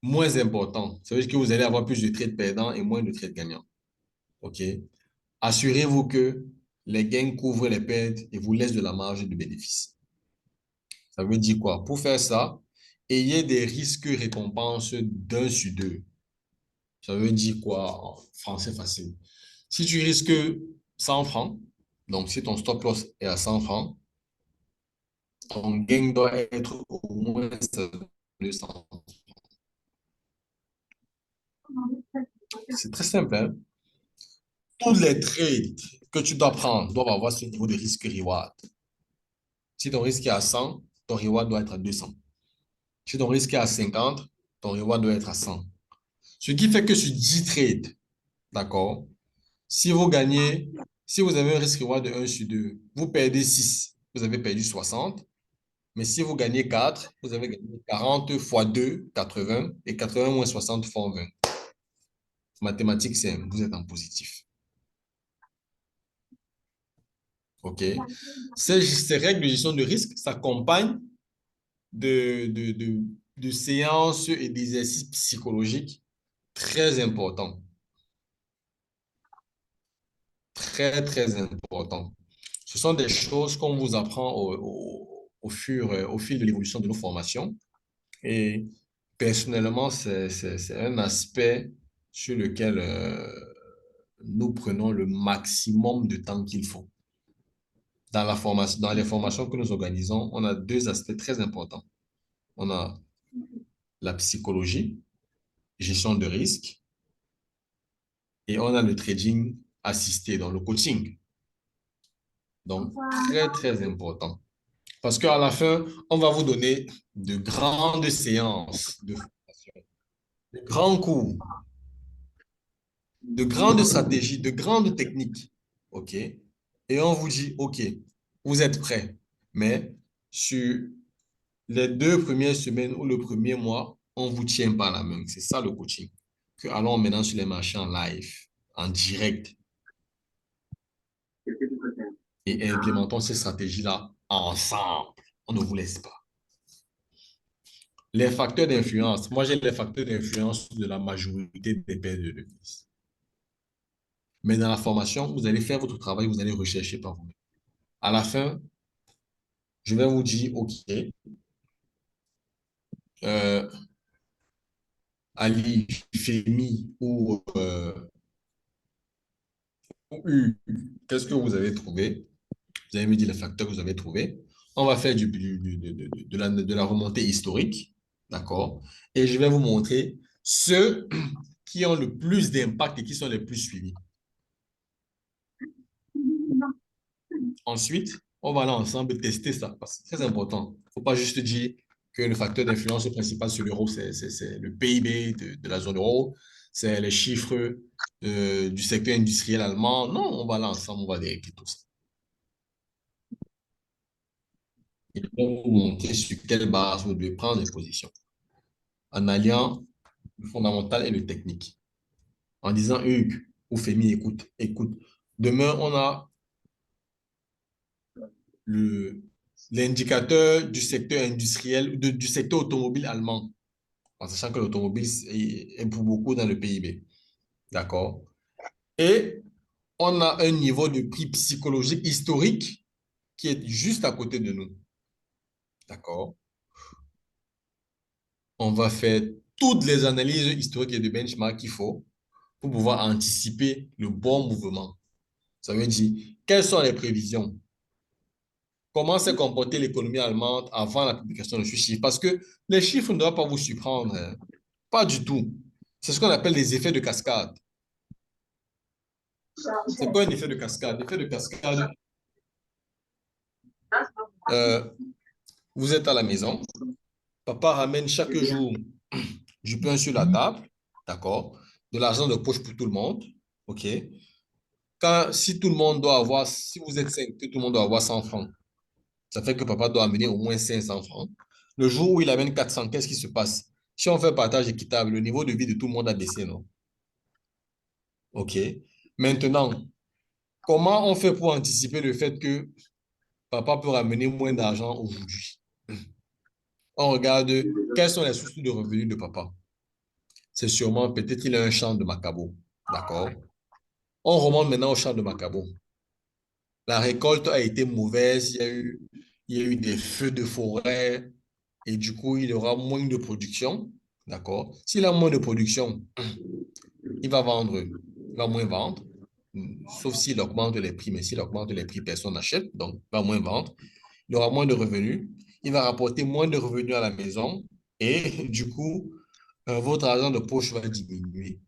moins important. Ça veut dire que vous allez avoir plus de trades perdants et moins de trades gagnants. OK? Assurez-vous que les gains couvrent les pertes et vous laissent de la marge de bénéfice. Ça veut dire quoi? Pour faire ça, ayez des risques-récompenses d'1 sur 2. Ça veut dire quoi en français facile? Si tu risques 100 francs, donc si ton stop loss est à 100 francs, ton gain doit être au moins 200. C'est très simple, hein? Tous les trades que tu dois prendre doivent avoir ce niveau de risque-reward. Si ton risque est à 100, ton reward doit être à 200. Si ton risque est à 50, ton reward doit être à 100. Ce qui fait que sur 10 trades, d'accord, si vous gagnez, si vous avez un risque-reward de 1 sur 2, vous perdez 6, vous avez perdu 60. Mais si vous gagnez 4, vous avez gagné 40 fois 2, 80, et 80 moins 60 font 20. Mathématiques, c'est vous êtes en positif. OK? Ces règles de gestion de risque s'accompagnent de séances et d'exercices psychologiques très importants. Très, très importants. Ce sont des choses qu'on vous apprend au fil de l'évolution de nos formations. Et personnellement, c'est un aspect sur lequel nous prenons le maximum de temps qu'il faut. Dans les formations que nous organisons, on a deux aspects très importants. On a la psychologie, gestion de risque, et on a le trading assisté, dans le coaching. Donc, très, très important. Parce qu'à la fin, on va vous donner de grandes séances de formation, de grands cours, de grandes stratégies, de grandes techniques. OK? Et on vous dit, OK, vous êtes prêts. Mais sur les 2 premières semaines ou le premier mois, on ne vous tient pas la main. C'est ça le coaching. Que allons maintenant sur les marchés en live, en direct, et implémentons ces stratégies-là ensemble. On ne vous laisse pas. Les facteurs d'influence. Moi, j'ai les facteurs d'influence de la majorité des paires de devises. Mais dans la formation, vous allez faire votre travail, vous allez rechercher par vous-même. À la fin, je vais vous dire, OK, Ali, Femi ou U, qu'est-ce que vous avez trouvé? Vous avez me dit les facteurs que vous avez trouvés. On va faire de la remontée historique, d'accord? Et je vais vous montrer ceux qui ont le plus d'impact et qui sont les plus suivis. Ensuite, on va aller ensemble tester ça, parce que c'est très important. Il ne faut pas juste dire que le facteur d'influence principal sur l'euro, c'est le PIB de la zone euro, c'est les chiffres du secteur industriel allemand. Non, on va aller ensemble, on va vérifier tout ça. Et je vais vous montrer sur quelle base vous devez prendre les positions. En alliant le fondamental et le technique. En disant, Hugues ou Femi, écoute, écoute. Demain, on a l'indicateur du secteur industriel, du secteur automobile allemand, en sachant que l'automobile est pour beaucoup dans le PIB. D'accord? Et on a un niveau de prix psychologique historique qui est juste à côté de nous. D'accord? On va faire toutes les analyses historiques et de benchmark qu'il faut pour pouvoir anticiper le bon mouvement. Ça veut dire, quelles sont les prévisions? Comment s'est comportée l'économie allemande avant la publication de ce chiffre? Parce que les chiffres ne doivent pas vous surprendre, hein. Pas du tout. C'est ce qu'on appelle des effets de cascade. C'est quoi un effet de cascade? L'effet de cascade, euh, vous êtes à la maison, papa ramène chaque jour du pain sur la table, d'accord? De l'argent de poche pour tout le monde, ok? Si tout le monde doit avoir, si vous êtes 5, tout le monde doit avoir 100 francs. Ça fait que papa doit amener au moins 500 francs. Le jour où il amène 400, qu'est-ce qui se passe? Si on fait partage équitable, le niveau de vie de tout le monde a baissé, non? OK. Maintenant, comment on fait pour anticiper le fait que papa peut ramener moins d'argent aujourd'hui? On regarde quelles sont les sources de revenus de papa. C'est sûrement, peut-être qu'il a un champ de macabo. D'accord? On remonte maintenant au champ de macabo. La récolte a été mauvaise, il y a eu des feux de forêt et du coup, il aura moins de production. D'accord? S'il a moins de production, il va vendre, il va moins vendre, sauf s'il augmente les prix. Mais s'il augmente les prix, personne n'achète, donc il va moins vendre. Il aura moins de revenus. Il va rapporter moins de revenus à la maison et du coup, votre argent de poche va diminuer.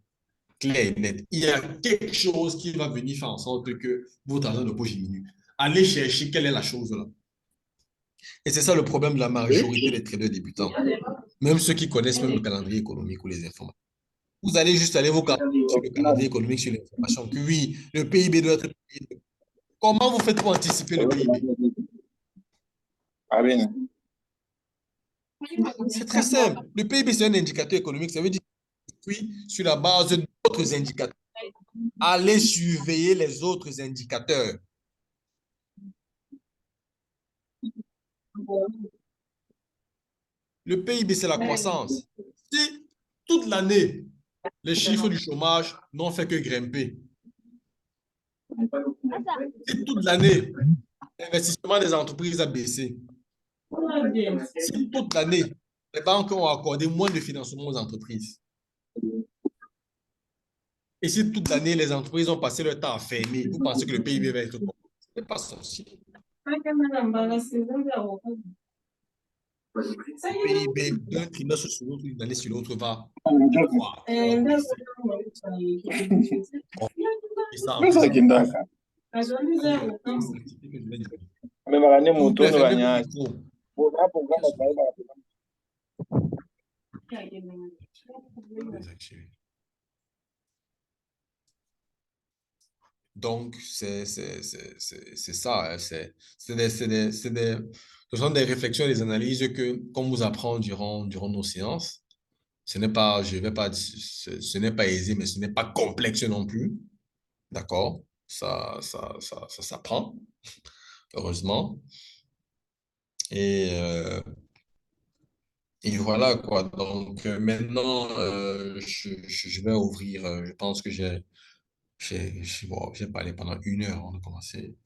Clair et net. Il y a quelque chose qui va venir faire en sorte que votre argent de poche diminue. Allez chercher quelle est la chose là. Et c'est ça le problème de la majorité des traders débutants. Même ceux qui connaissent même le calendrier économique ou les informations. Vous allez juste aller vous calculer sur le calendrier économique, sur l'information que oui, le PIB doit être payé. Comment vous faites pour anticiper le PIB? C'est très simple. Le PIB, c'est un indicateur économique. Ça veut dire que oui, sur la base d'autres indicateurs, allez surveiller les autres indicateurs. Le PIB, c'est la croissance. Si toute l'année, les chiffres du chômage n'ont fait que grimper, si toute l'année, l'investissement des entreprises a baissé, si toute l'année, les banques ont accordé moins de financement aux entreprises, et si toute l'année, les entreprises ont passé leur temps à fermer, vous pensez que le PIB va être bon? Ce n'est pas sorcier. Le PIB d'un trimestre sur l'autre, d'une année sur l'autre va croître, va baisser. Et ça, en faisant donc, c'est ça. Hein, ce sont des réflexions et des analyses qu'on vous apprend durant nos séances. Ce n'est pas, je vais pas, ce n'est pas aisé, mais ce n'est pas complexe non plus. D'accord? Ça s'apprend, heureusement. Et, euh, et voilà, quoi. Donc, maintenant, je vais ouvrir, je pense que bon, j'ai parlé pendant 1 heure avant de commencer.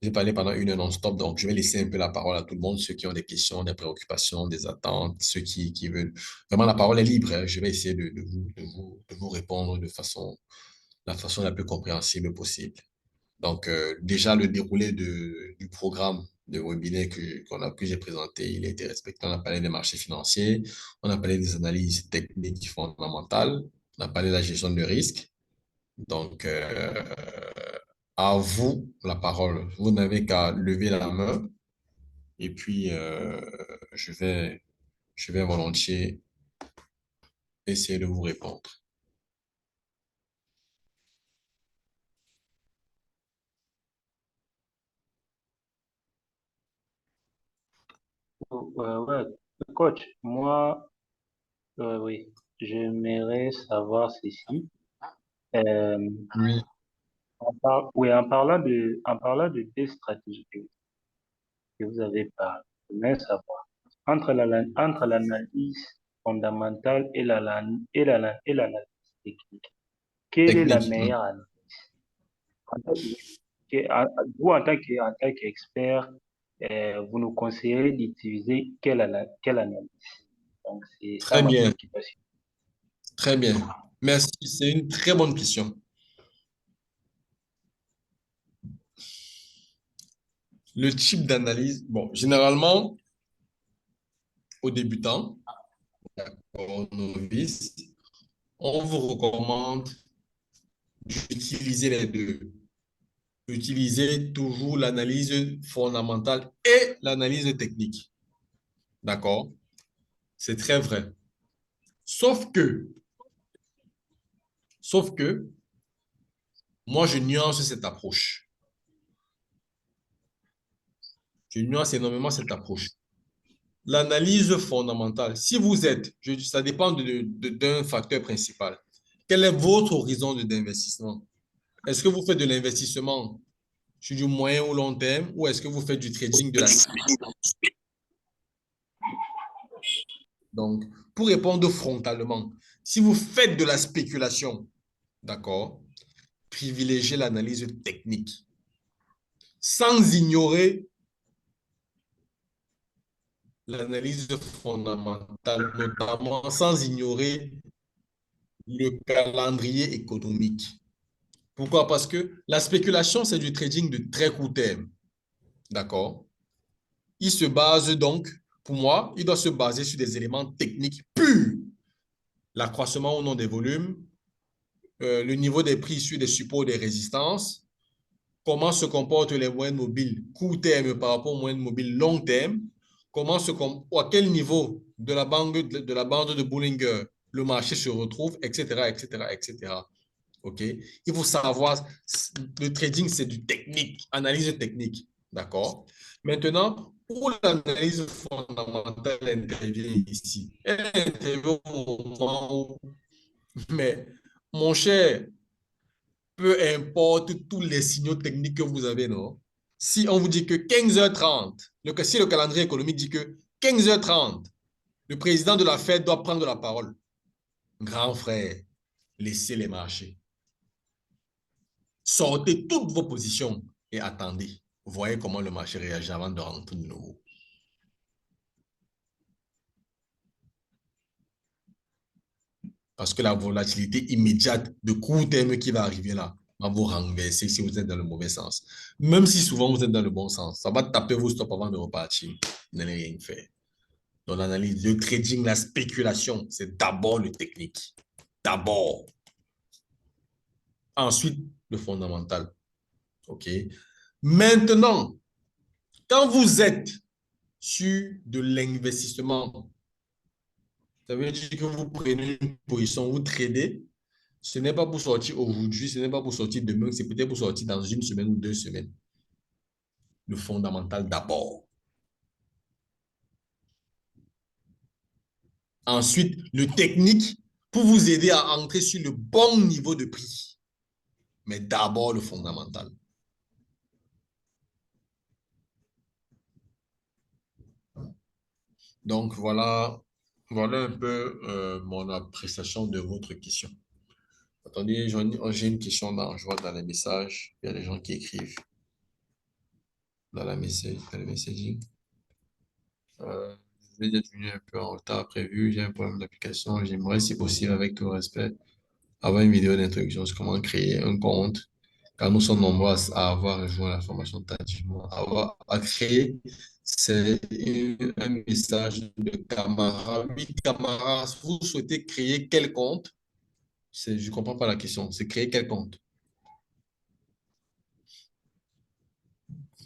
J'ai parlé pendant 1 heure non-stop, donc je vais laisser un peu la parole à tout le monde, ceux qui ont des questions, des préoccupations, des attentes, ceux qui veulent. Vraiment, la parole est libre, hein. Je vais essayer de vous répondre la façon la plus compréhensible possible. Donc, déjà, le déroulé du programme de webinaire que j'ai présenté, il a été respecté. On a parlé des marchés financiers, on a parlé des analyses techniques fondamentales, on a parlé de la gestion de risque. Donc, à vous la parole. Vous n'avez qu'à lever la main et puis je vais, je vais volontiers essayer de vous répondre. Ouais, coach, moi, oui, j'aimerais savoir ceci. Euh, Oui. oui, en parlant de deux stratégies que vous avez parlé, j'aimerais savoir, entre l'analyse fondamentale et l'analyse technique, quelle est la Technique. meilleure analyse? En tant vous, en tant qu'expert, vous nous conseillez d'utiliser quelle analyse? Donc, c'est ça Très ma bien, préoccupation. très bien. Merci, c'est une très bonne question. Le type d'analyse, bon, généralement, aux débutants, aux novices, on vous recommande d'utiliser les deux. Utilisez toujours l'analyse fondamentale et l'analyse technique. D'accord? C'est très vrai. Sauf que, sauf que, moi, je nuance cette approche. Je nuance énormément cette approche. L'analyse fondamentale, si vous êtes, ça dépend d'un facteur principal. Quel est votre horizon d'investissement? Est-ce que vous faites de l'investissement sur du moyen ou long terme ou est-ce que vous faites du trading de la spéculation? Donc, pour répondre frontalement, si vous faites de la spéculation, d'accord, privilégiez l'analyse technique sans ignorer l'analyse fondamentale, notamment sans ignorer le calendrier économique. Pourquoi? Parce que la spéculation, c'est du trading de très court terme. D'accord? Il se base donc, pour moi, il doit se baser sur des éléments techniques purs. L'accroissement ou non des volumes, le niveau des prix sur des supports des résistances, comment se comportent les moyennes mobiles court terme par rapport aux moyennes mobiles long terme, à quel niveau de la bande de Bollinger le marché se retrouve, etc., etc., etc. OK? Il faut savoir, le trading, c'est du technique, analyse technique. D'accord? Maintenant, où l'analyse fondamentale intervient ici? Elle intervient au moment où, mais mon cher, peu importe tous les signaux techniques que vous avez, non? Si on vous dit que 15h30, si le calendrier économique dit que 15h30, le président de la Fed doit prendre la parole. Grand frère, laissez les marchés. Sortez toutes vos positions et attendez. Voyez comment le marché réagit avant de rentrer de nouveau. Parce que la volatilité immédiate de court terme qui va arriver là va vous renverser si vous êtes dans le mauvais sens. Même si souvent vous êtes dans le bon sens, ça va taper vos stops avant de repartir. Vous n'allez rien faire. Donc l'analyse, le trading, la spéculation, c'est d'abord le technique. D'abord. Ensuite, le fondamental. OK? Maintenant, quand vous êtes sur de l'investissement, ça veut dire que vous prenez une position, vous tradez. Ce n'est pas pour sortir aujourd'hui, ce n'est pas pour sortir demain, c'est peut-être pour sortir dans 1 semaine ou 2 semaines. Le fondamental d'abord. Ensuite, le technique pour vous aider à entrer sur le bon niveau de prix. Mais d'abord, le fondamental. Donc, voilà un peu mon appréciation de votre question. Attendez, j'ai une question je vois dans les messages. Il y a des gens qui écrivent. dans le messaging. Je vais être venu un peu en retard prévu. J'ai un problème d'application. J'aimerais, si possible, avec tout respect, avoir une vidéo d'introduction sur comment créer un compte. Car nous sommes nombreux à avoir rejoint la formation tardivement. À créer, c'est un message de camarade. Oui, camarade, vous souhaitez créer quel compte? Je ne comprends pas la question. C'est créer quel compte?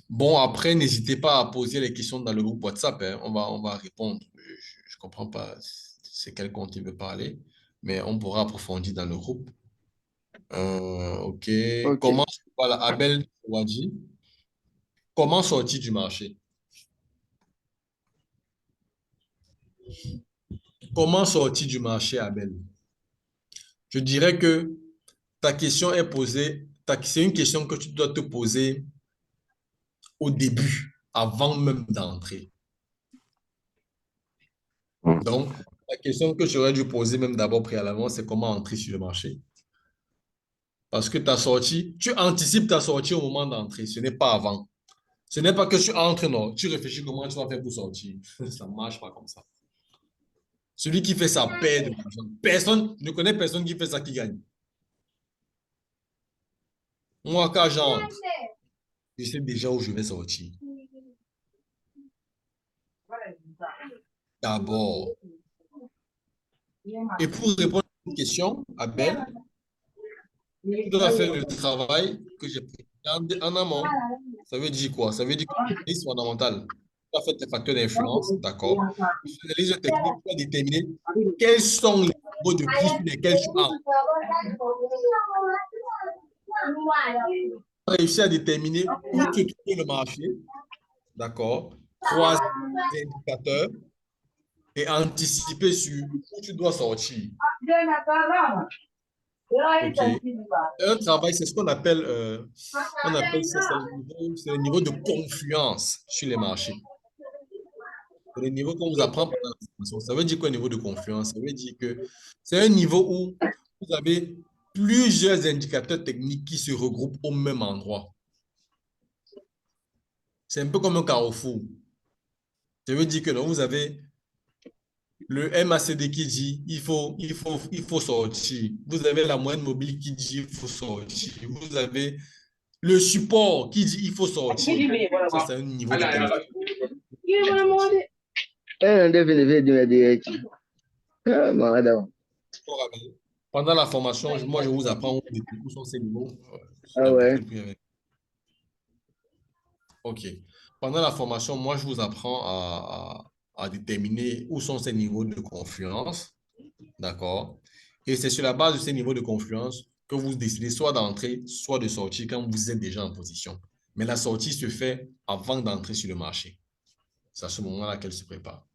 Bon, après, n'hésitez pas à poser les questions dans le groupe WhatsApp, hein. On va répondre. Je ne comprends pas c'est quel compte il veut parler, mais on pourra approfondir dans le groupe. OK. Ok. Comment, voilà, Abel Ouadji, comment sortir du marché? Comment sortir du marché, Abel? Je dirais que ta question est posée, c'est une question que tu dois te poser au début, avant même d'entrer. Donc, la question que j'aurais dû poser même d'abord préalablement, c'est comment entrer sur le marché. Parce que ta sortie, tu anticipes ta sortie au moment d'entrer, ce n'est pas avant. Ce n'est pas que tu entres, non, tu réfléchis comment tu vas faire pour sortir. Ça ne marche pas comme ça. Celui qui fait ça perd de l'argent. Personne, je ne connais personne qui fait ça qui gagne. Moi, quand j'entre, je sais déjà où je vais sortir. D'abord. Et pour répondre à une question, Abel, tu dois faire le travail que j'ai pris en amont. Ça veut dire quoi? Ça veut dire que l'analyse fondamentale. Tu as fait tes facteurs d'influence, d'accord. L'analyse technique, tu as déterminé quels sont les niveaux de prix sur lesquels tu as réussi à déterminer où te trouver le marché, d'accord. Trois indicateurs et anticiper sur où tu dois sortir. OK. Un travail, c'est ce qu'on appelle, ça, c'est le niveau de confiance sur les marchés. C'est le niveau qu'on vous apprend pendant la formation. Ça veut dire quoi, niveau de confiance? Ça veut dire que c'est un niveau où vous avez plusieurs indicateurs techniques qui se regroupent au même endroit. C'est un peu comme un carrefour. Ça veut dire que là, vous avez le MACD qui dit il faut sortir. Vous avez la moyenne mobile qui dit il faut sortir. Vous avez le support qui dit il faut sortir. Ça, c'est un niveau de confiance. Pendant la formation, moi, je vous apprends où sont ces niveaux. Ah ouais. OK. Pendant la formation, moi, je vous apprends à déterminer où sont ces niveaux de confiance. D'accord? Et c'est sur la base de ces niveaux de confiance que vous décidez soit d'entrer, soit de sortir quand vous êtes déjà en position. Mais la sortie se fait avant d'entrer sur le marché. C'est à ce moment-là qu'elle se prépare.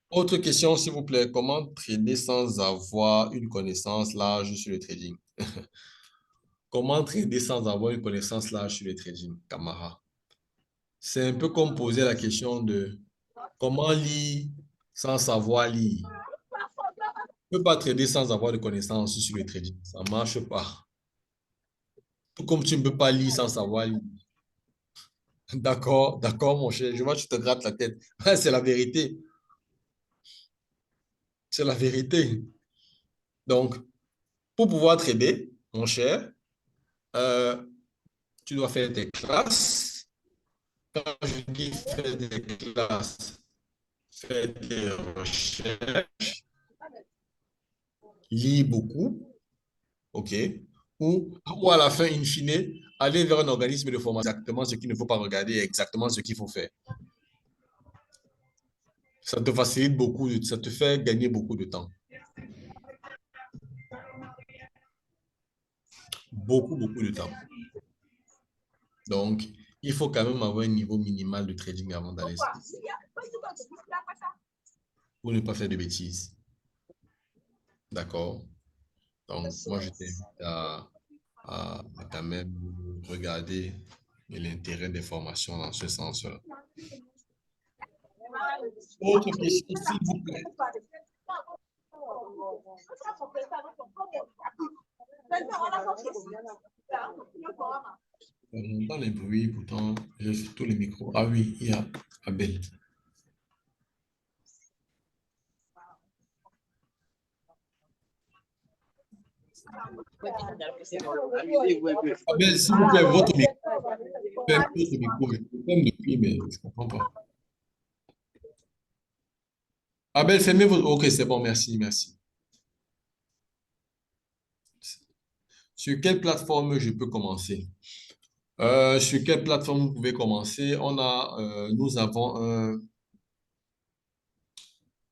Autre question, s'il vous plaît. Comment trader sans avoir une connaissance large sur le trading? Comment trader sans avoir une connaissance large sur le trading, Camara? C'est un peu comme poser la question de comment lire sans savoir lire. Tu ne peux pas trader sans avoir de connaissances sur le trading. Ça ne marche pas. Tout comme tu ne peux pas lire sans savoir lire. D'accord, d'accord, mon cher. Je vois que tu te grattes la tête. Ouais, c'est la vérité. C'est la vérité. Donc, pour pouvoir trader, mon cher, euh, tu dois faire des classes. Quand je dis faire des classes, faire des recherches, lire beaucoup, OK? Ou à la fin, in fine, aller vers un organisme de formation, exactement ce qu'il ne faut pas regarder, exactement ce qu'il faut faire. Ça te facilite beaucoup, ça te fait gagner beaucoup de temps. Beaucoup, beaucoup de temps. Donc, il faut quand même avoir un niveau minimal de trading avant d'aller pour ne pas faire de bêtises. D'accord? Donc, moi, je t'invite à quand même regarder l'intérêt des formations dans ce sens-là. Autre question, s'il vous plaît. J'entends les bruits, pourtant, j'ai sur tous les micros. Ah oui, il y a Abel. Abel, s'il vous plaît, votre micro. Fermez votre micro. Je ferme depuis, mais je ne comprends pas. Abel, fermez votre... Ok, c'est bon, merci, merci. Sur quelle plateforme je peux commencer? Sur quelle plateforme vous pouvez commencer? Nous avons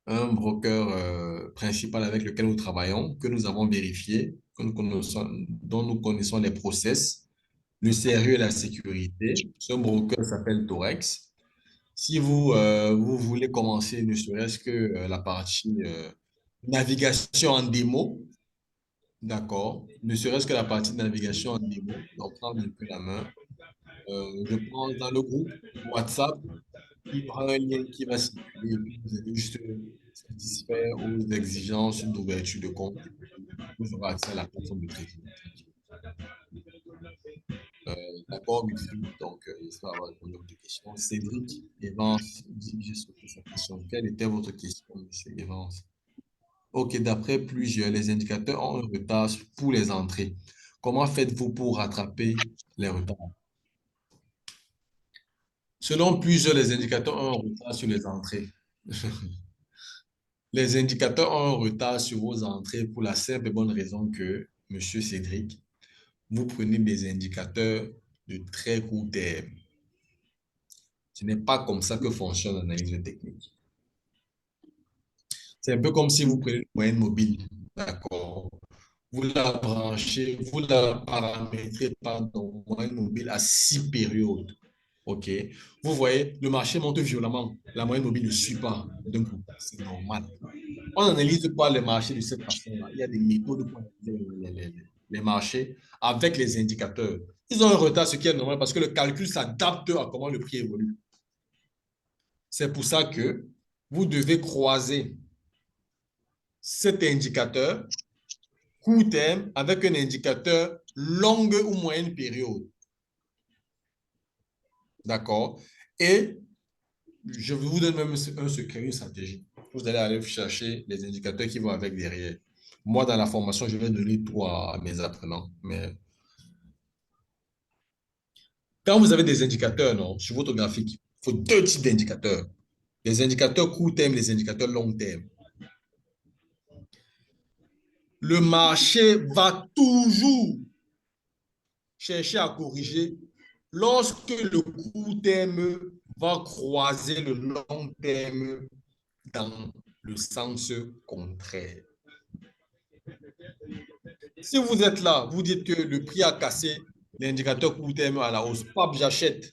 un broker principal avec lequel nous travaillons, que nous avons vérifié, dont nous connaissons les process, le sérieux et la sécurité. Ce broker s'appelle Torex. Si vous voulez commencer, ne serait-ce que la partie navigation en démo, d'accord, ne serait-ce que la partie navigation en démo, donc prendre un peu la main. Je pense dans le groupe WhatsApp, il y aura un lien qui va circuler et puis vous allez juste satisfaire aux exigences d'ouverture de compte. Vous aurez accès à la plateforme de trading. D'accord, Wilfried, donc il sera avoir répondu à votre question. Cédric Evans, j'ai sauté sa question. Quelle était votre question, monsieur Evans? Ok, d'après plusieurs, les indicateurs ont un retard pour les entrées. Comment faites-vous pour rattraper les retards? Selon plusieurs, les indicateurs ont un retard sur les entrées. Les indicateurs ont un retard sur vos entrées pour la simple et bonne raison que, monsieur Cédric, vous prenez des indicateurs de très court terme. Ce n'est pas comme ça que fonctionne l'analyse technique. C'est un peu comme si vous prenez une moyenne mobile, d'accord? Vous la branchez, vous la paramétrez, pardon, moyenne mobile à 6 périodes. OK? Vous voyez, le marché monte violemment. La moyenne mobile ne suit pas d'un coup. C'est normal. On n'analyse pas les marchés de cette façon-là. Il y a des méthodes pour analyser les marchés avec les indicateurs. Ils ont un retard, ce qui est normal parce que le calcul s'adapte à comment le prix évolue. C'est pour ça que vous devez croiser cet indicateur court terme avec un indicateur longue ou moyenne période. D'accord? Et je vous donne même un secret, une stratégie. Vous allez aller chercher les indicateurs qui vont avec derrière. Moi, dans la formation, je vais donner tout à mes apprenants. Mais quand vous avez des indicateurs, non, sur votre graphique, il faut deux types d'indicateurs. Les indicateurs court terme, les indicateurs long terme. Le marché va toujours chercher à corriger lorsque le court terme va croiser le long terme dans le sens contraire. Si vous êtes là, vous dites que le prix a cassé l'indicateur court terme à la hausse, pap, j'achète.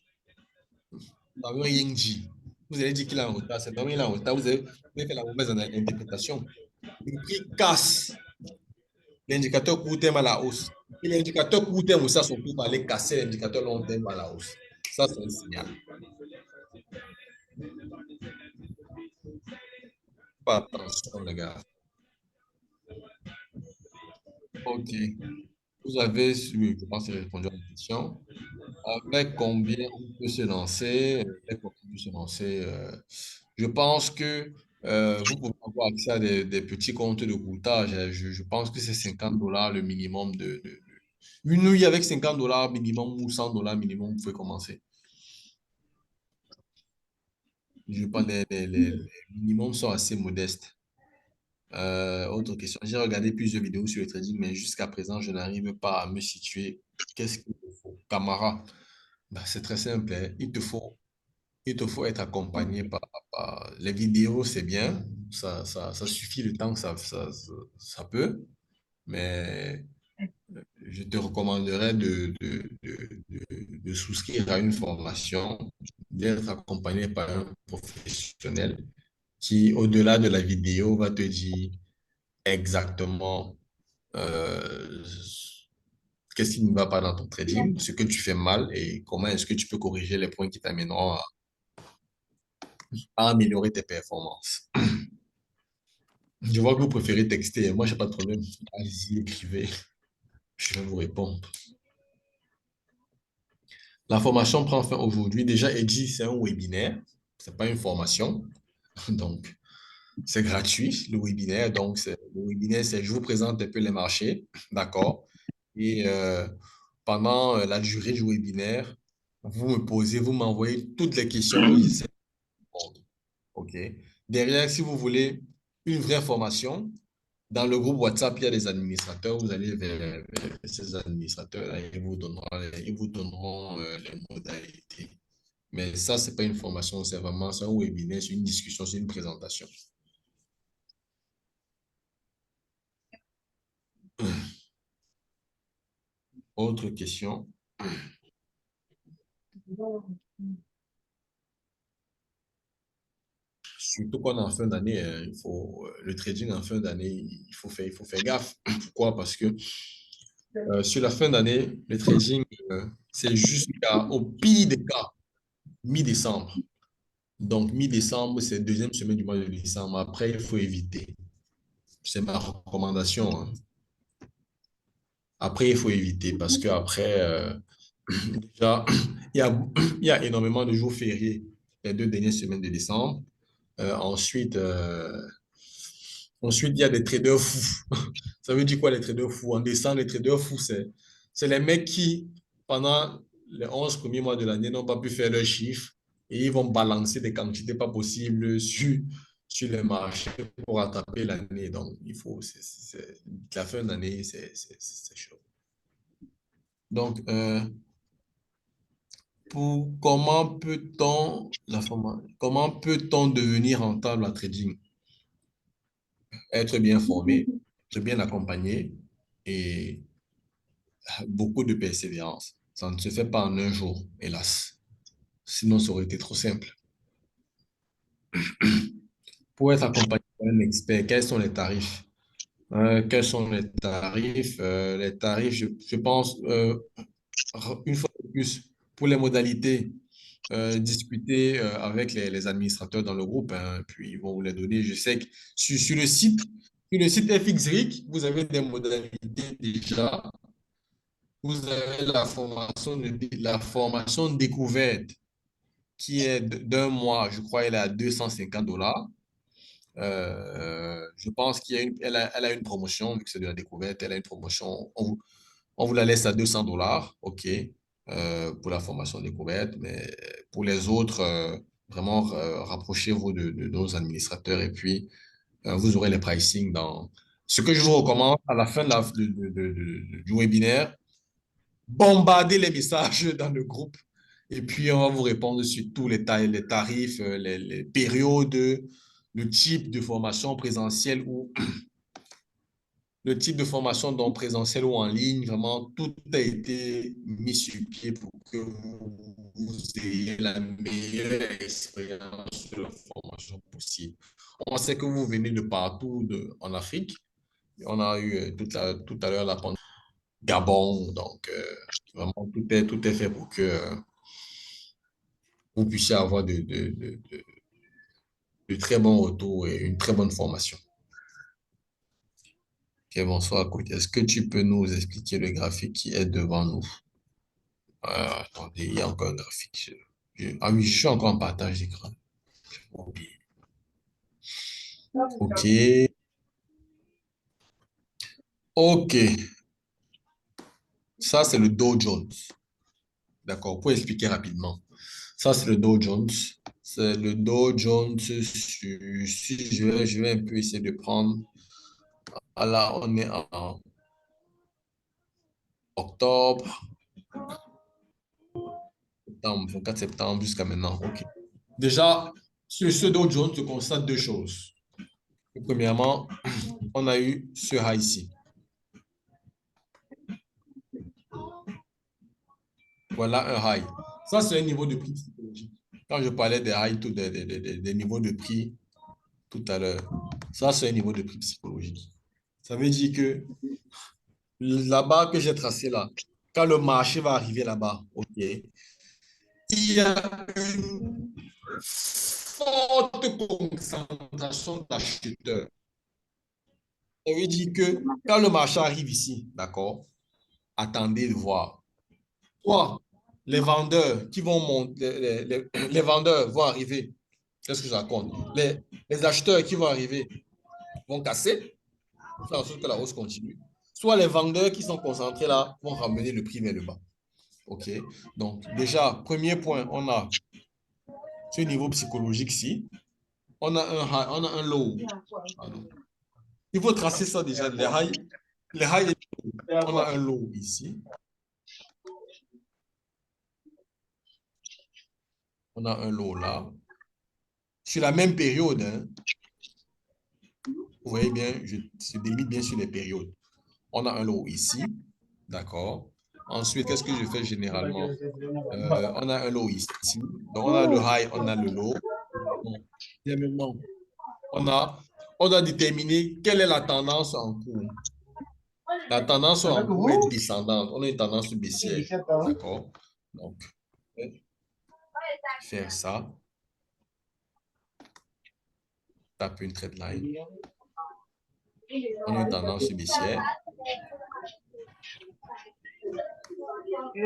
Vous n'avez rien dit. Vous allez dire qu'il a un retard, c'est pas vrai, il a un retard. Vous avez fait la mauvaise interprétation. Le prix casse l'indicateur court terme à la hausse. Et l'indicateur court terme aussi, à son tour, va aller casser l'indicateur long terme à la hausse. Ça, c'est un signal. Pas attention, les gars. OK. Vous avez, oui, je pense que j'ai répondu à la question. Avec combien on peut se lancer? Avec combien on peut se lancer? Je pense que vous pouvez avoir accès à des petits comptes de courtage. Je pense que c'est 50 dollars le minimum Une nuit avec 50 dollars minimum ou 100 dollars minimum, vous pouvez commencer. Je pense que les minimums sont assez modestes. Autre question. J'ai regardé plusieurs vidéos sur le trading, mais jusqu'à présent, je n'arrive pas à me situer. Qu'est-ce qu'il me faut? Camara, ben, c'est très simple, hein. Il te faut être accompagné les vidéos, c'est bien. Ça suffit le temps que ça peut. Mais je te recommanderais de souscrire à une formation, d'être accompagné par un professionnel qui, au-delà de la vidéo, va te dire exactement euh, qu'est-ce qui ne va pas dans ton trading, ce que tu fais mal et comment est-ce que tu peux corriger les points qui t'amèneront à améliorer tes performances. Je vois que vous préférez texter. Moi, je n'ai pas de problème. Allez-y, écrivez. Je vais vous répondre. La formation prend fin aujourd'hui. Déjà, Edgy, c'est un webinaire. Ce n'est pas une formation. Donc, c'est gratuit, le webinaire. Donc, le webinaire, c'est je vous présente un peu les marchés. D'accord? Et pendant la durée du webinaire, vous me posez, vous m'envoyez toutes les questions. J'essaie de répondre. OK? Derrière, si vous voulez une vraie formation, dans le groupe WhatsApp, il y a des administrateurs. Vous allez vers ces administrateurs-là et ils vous donneront les modalités. Mais ça, ce n'est pas une formation, c'est vraiment un webinaire, c'est une discussion, c'est une présentation. Autre question. Surtout qu'on est en fin d'année, le trading en fin d'année, il faut faire gaffe. Pourquoi? Parce que sur la fin d'année, le trading, c'est jusqu'au pire des cas, mi-décembre. Donc, mi-décembre, c'est deuxième semaine du mois de décembre. Après, il faut éviter. C'est ma recommandation, hein. Après, il faut éviter parce que après, déjà, il y a, il y a énormément de jours fériés les 2 dernières semaines de décembre. Ensuite, il y a des traders fous. Ça veut dire quoi, les traders fous? En décembre, les traders fous, c'est les mecs qui, pendant les 11 premiers mois de l'année, n'ont pas pu faire leurs chiffres et ils vont balancer des quantités pas possibles sur les marchés pour rattraper l'année. Donc, la fin d'année, c'est chaud. Donc, comment peut-on devenir rentable en trading? Être bien formé, être bien accompagné et beaucoup de persévérance. Ça ne se fait pas en un jour, hélas. Sinon, ça aurait été trop simple. Pour être accompagné par un expert, quels sont les tarifs? Quels sont les tarifs? Les tarifs, je pense, une fois de plus, pour les modalités, discuter avec les administrateurs dans le groupe, hein, puis ils vont vous les donner. Je sais que sur le site FXRIC, vous avez des modalités déjà. Vous avez la formation découverte qui est d'1 mois, je crois, elle est à 250 $. Je pense elle a une promotion, vu que c'est de la découverte, elle a une promotion. On vous la laisse à 200 $, OK, pour la formation découverte, mais pour les autres, vraiment, rapprochez-vous de nos administrateurs et puis vous aurez les pricing dans. Ce que je vous recommande à la fin du webinaire, bombardez les messages dans le groupe et puis on va vous répondre sur tous les tarifs, les périodes, le type de formation présentielle ou le type de formation donc présentielle ou en ligne. Vraiment, tout a été mis sur pied pour que vous ayez la meilleure expérience de formation possible. On sait que vous venez de partout en Afrique. On a eu tout à l'heure la pandémie Gabon, donc vraiment tout est fait pour que vous puissiez avoir de très bons retours et une très bonne formation. Ok, bonsoir, Côté. Est-ce que tu peux nous expliquer le graphique qui est devant nous? Attendez, il y a encore un graphique. Ah oui, je suis encore en partage d'écran. Ok. Ok. Ça, c'est le Dow Jones. D'accord, pour expliquer rapidement. Ça, c'est le Dow Jones. C'est le Dow Jones. Si je vais un peu essayer de prendre. Ah là, on est en octobre, septembre, 24 septembre jusqu'à maintenant. OK. Déjà, sur ce Dow Jones, je constate deux choses. Premièrement, on a eu ce high ici. Voilà un high. Ça, c'est un niveau de prix psychologique. Quand je parlais des highs, des niveaux de prix tout à l'heure, ça, c'est un niveau de prix psychologique. Ça veut dire que la barre que j'ai tracée là, quand le marché va arriver là-bas, OK, il y a une forte concentration d'acheteurs. Ça veut dire que quand le marché arrive ici, d'accord, attendez de voir. 3, les vendeurs qui vont monter, les vendeurs vont arriver. Qu'est-ce que je raconte? Les acheteurs qui vont arriver vont casser, faire en sorte que la hausse continue. Soit les vendeurs qui sont concentrés là vont ramener le prix vers le bas. OK? Donc, déjà, premier point, on a ce niveau psychologique-ci. On a un low. Pardon. Il faut tracer ça déjà. Les high, on a un low ici. On a un low là. Sur la même période, hein, vous voyez bien, je délimite bien sur les périodes. On a un low ici. D'accord. Ensuite, qu'est-ce que je fais généralement? On a un low ici. Donc, on a le high, on a le low. Donc, deuxièmement, on doit déterminer quelle est la tendance en cours. La tendance en cours est descendante. On a une tendance baissière. D'accord? Donc, faire ça. Tape une trade line. On a une tendance baissière. Okay.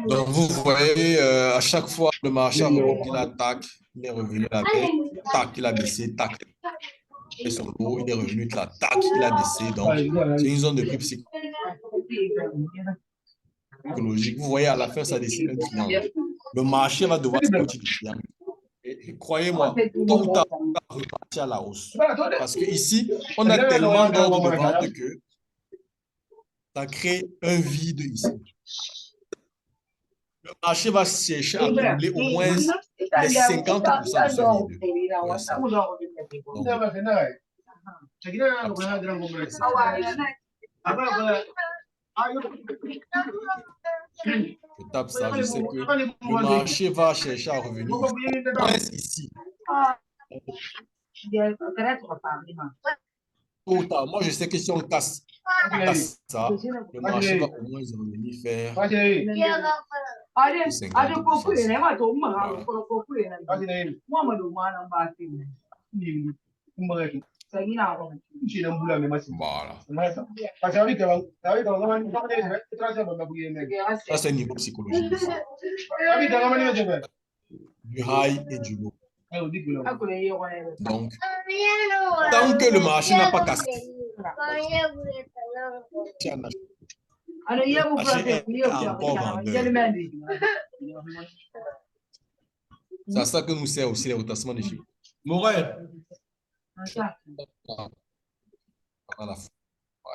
Donc, vous voyez, à chaque fois, le marché a remonté l'attaque, il est revenu à la baisse, tac, il a baissé, tac, il est sur le haut, il est revenu, tac, il a baissé. Donc, c'est une zone de prix psychologique. Vous voyez, à la fin, ça dessine un triangle. Le marché va devoir sortir du triangle. Et croyez-moi, tôt ou tard, il va repartir à la hausse. Parce qu'ici, on a tellement d'ordre de vente que ça crée un vide ici. Le marché va chercher à combler au moins les 50% de ce vide. Ouais, ça. Donc, je tape ça, je sais que le marché va chercher à revenir ici. Moi, je sais que si on casse ça, le marché va au moins revenir faire 50%. Voilà. Ça, c'est un niveau psychologique. Du high et du low. Donc, tant que le marché n'a pas cassé, le marché est encore vendeur. C'est à ça que nous sert aussi les rotations des chiffres. Morel.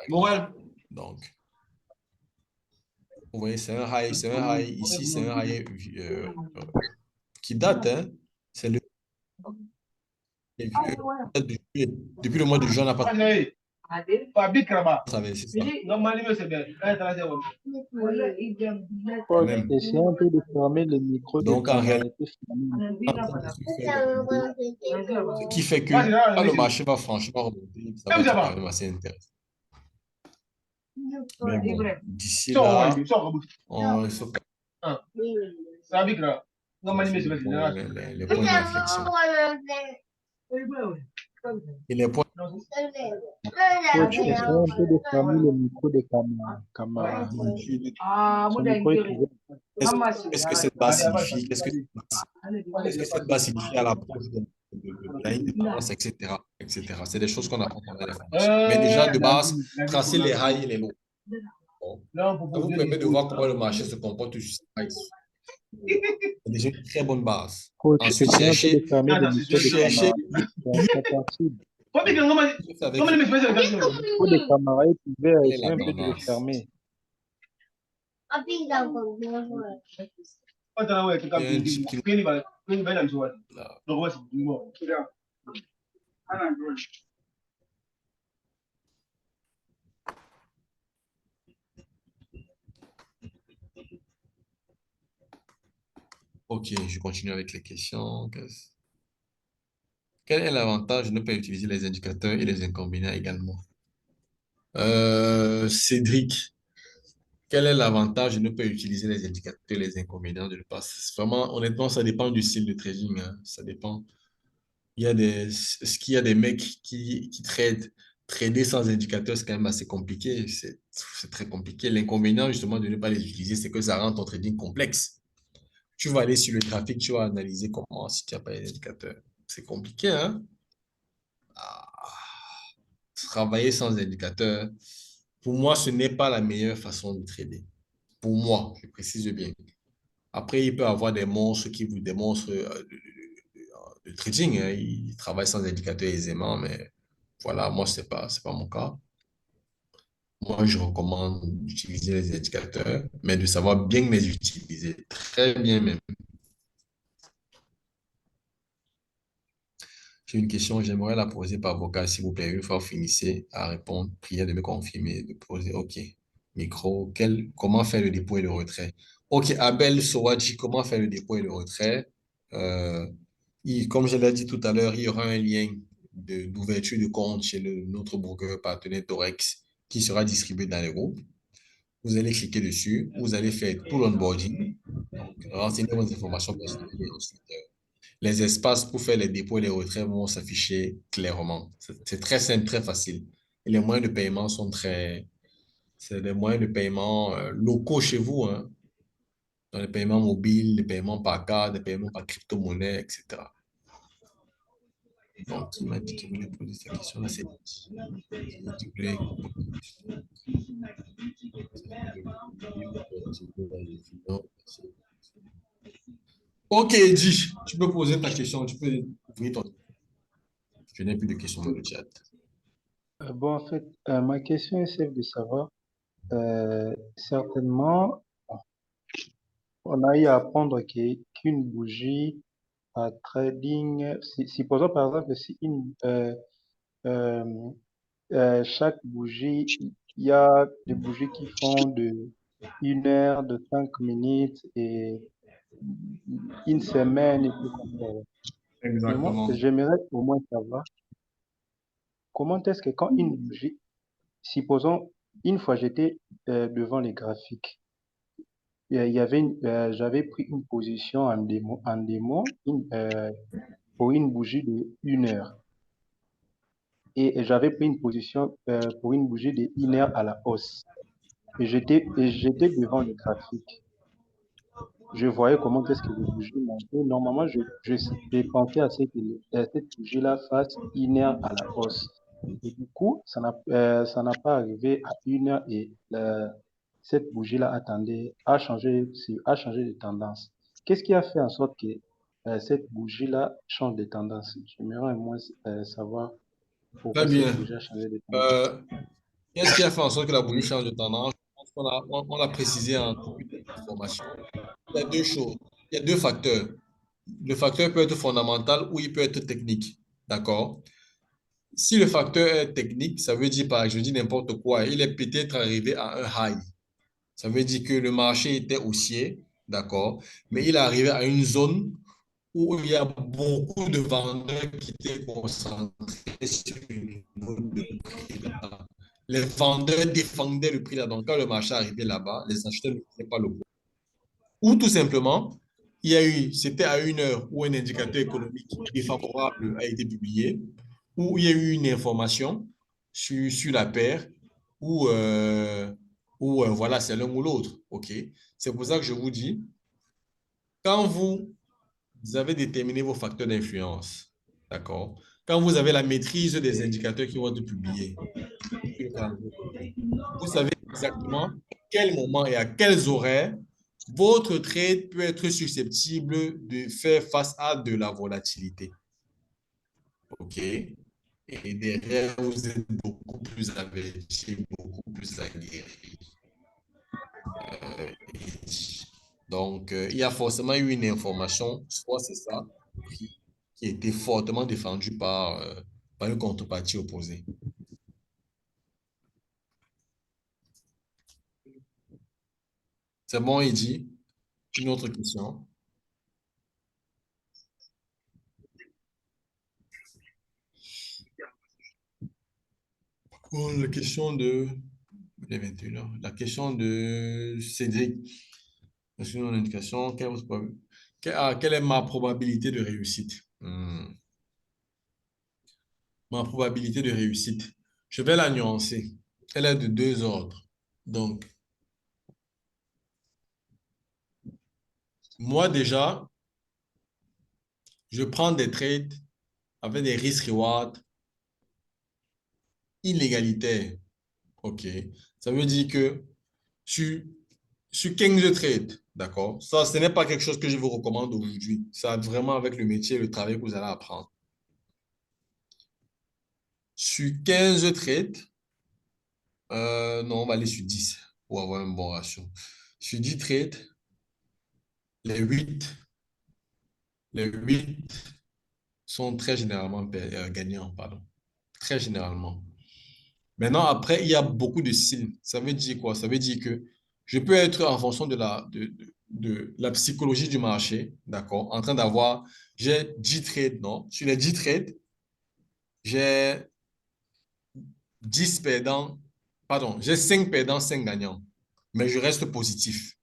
Morel. Donc, vous voyez, c'est un high ici, c'est un high qui date, hein. C'est le depuis le mois de juin, on n'a pas savait, c'est ça. Essayez un peu de fermer le micro. Donc, en réalité, ce qui fait que quand le marché va franchement remonter, ça va être quand même assez intéressant. Mais bon, d'ici là, on se les points d'inflexion. Et les points. Coach, essayez un peu de fermer le micro de Camara. Son micro est ouvert. Qu'est-ce que cette base signifie? Qu'est-ce que cette base signifie à l'approche de la ligne de tendance, etc., etc. C'est des choses qu'on apprend pendant les formations. Mais déjà, de base, tracer les highs et les lows. Bon. Ça vous permet de voir comment le marché se comporte juste ici. C'est déjà une très bonne base. Coach, Ensuite, essayez un peu chercher. de fermer le micro de Camara. Le micro de Camara est ouvert. Essayez un peu de le fermer. Ok, je continue avec les questions. Quel est l'avantage de ne pas utiliser les indicateurs et les incombinants également? Cédric, quel est l'avantage de ne pas utiliser les indicateurs et les inconvénients de ne pas? Vraiment, honnêtement, ça dépend du style de trading, hein. Ça dépend. Il y a des mecs qui tradent trader sans indicateur, c'est quand même assez compliqué. C'est très compliqué. L'inconvénient, justement, de ne pas les utiliser, c'est que ça rend ton trading complexe. Tu vas aller sur le trafic, tu vas analyser comment si tu n'as pas les indicateurs. C'est compliqué, hein? Travailler sans indicateur, pour moi, ce n'est pas la meilleure façon de trader. Pour moi, je précise bien. Après, il peut y avoir des monstres qui vous démontrent le trading, hein. Ils travaillent sans indicateur aisément, mais voilà, moi, c'est pas mon cas. Moi, je recommande d'utiliser les indicateurs, mais de savoir bien les utiliser. Très bien même. J'ai une question, j'aimerais la poser par vocal, s'il vous plaît. Une fois que vous finissez à répondre, priez de me confirmer, de poser. OK. Micro, comment faire le dépôt et le retrait? OK, Abel Sowadji, comment faire le dépôt et le retrait? Euh, comme je l'ai dit tout à l'heure, il y aura un lien d'ouverture de compte chez notre broker partenaire Torex qui sera distribué dans les groupes. Vous allez cliquer dessus, vous allez faire tout l'onboarding, renseigner vos informations personnelles et ensuite les espaces pour faire les dépôts et les retraits vont s'afficher clairement. C'est très simple, très facile. Et les moyens de paiement c'est des moyens de paiement locaux chez vous, hein. Dans les paiements mobiles, les paiements par carte, les paiements par crypto-monnaie, etc. Donc, il m'a dit qu'il voulait poser sa question. Là, c'est Ok, Eddy, tu peux poser ta question. Tu peux ouvrir ton. Je n'ai plus de questions dans le chat. Bon, en fait, ma question est celle de savoir, certainement, on a eu à apprendre qu'une bougie à trading, supposons par exemple, si euh, chaque bougie, il y a des bougies qui font de 1 heure, de 5 minutes et une semaine et tout comme ça. Mais moi, Exactement. j'aimerais au moins savoir comment est-ce que quand une bougie, supposons, une fois j'étais devant les graphiques, j'avais pris une position pour une bougie de 1 heure. Et j'avais pris une position pour une bougie de 1 heure à la hausse. Et j'étais devant le graphique. Je voyais comment est-ce que les bougies montaient. Normalement, j'ai pensé à ce que cette bougie-là fasse 1 heure à la hausse. Et du coup, ça n'a pas arrivé à 1 heure et cette bougie-là a changé de tendance. Qu'est-ce qui a fait en sorte que cette bougie-là change de tendance? J'aimerais au moins savoir Très pourquoi cette bien. bougie a changé de tendance. Qu'est-ce qui a fait en sorte que la bougie change de tendance? Je pense on l'a précisé en début d'information. Il y a deux choses. Il y a deux facteurs. Le facteur peut être fondamental ou il peut être technique. D'accord? Si le facteur est technique, ça veut dire, je dis n'importe quoi, il est peut-être arrivé à un high. Ça veut dire que le marché était haussier, d'accord? Mais il est arrivé à une zone où il y a beaucoup de vendeurs qui étaient concentrés sur le niveau de prix là. Les vendeurs défendaient le prix là. Donc, quand le marché arrivait là-bas, les acheteurs ne faisaient pas le coup. Ou tout simplement, c'était à 1 heure où un indicateur économique défavorable a été publié, où il y a eu une information sur la paire, où, voilà, c'est l'un ou l'autre. OK? C'est pour ça que je vous dis, quand vous avez déterminé vos facteurs d'influence, d'accord? Quand vous avez la maîtrise des indicateurs qui vont être publiés, vous savez exactement à quel moment et à quels horaires votre trade peut être susceptible de faire face à de la volatilité. OK? Et derrière, vous êtes beaucoup plus averti, beaucoup plus aguerri. Donc, il y a forcément eu une information, soit c'est ça, qui a été fortement défendue par une contrepartie opposée. C'est bon, Eddy? Une autre question? Oh, la question de... Il est 21 heures. La question de Cédric. Sur mon indication, quelle est ma probabilité de réussite? Ma probabilité de réussite. Je vais la nuancer. Elle est de deux ordres. Donc, moi déjà, je prends des trades avec des risques-reward inégalitaires. OK. Ça veut dire que sur, sur 15 trades, d'accord? Ça, ce n'est pas quelque chose que je vous recommande aujourd'hui. Ça a vraiment avec le métier et le travail que vous allez apprendre. Sur 15 trades, non, on va aller sur 10 pour avoir un bon ratio. Sur 10 trades, les 8, les 8 sont très généralement gagnants, pardon. Très généralement. Maintenant, après, il y a beaucoup de signes. Ça veut dire quoi? Ça veut dire que je peux être en fonction de la psychologie du marché, d'accord, en train d'avoir, j'ai 10 trades, non? Sur les 10 trades, j'ai 10 perdants, pardon, j'ai 5 perdants, 5 gagnants. Mais je reste positif.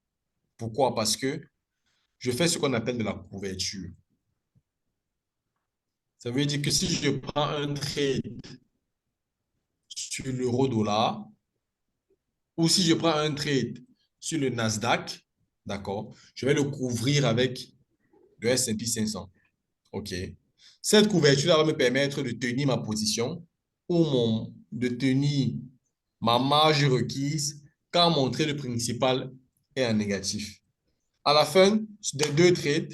Pourquoi? Parce que je fais ce qu'on appelle de la couverture. Ça veut dire que si je prends un trade sur l'euro-dollar, ou si je prends un trade sur le Nasdaq, d'accord, je vais le couvrir avec le S&P 500. OK. Cette couverture va me permettre de tenir ma position ou de tenir ma marge requise quand mon trade principal est en négatif. À la fin des deux trades,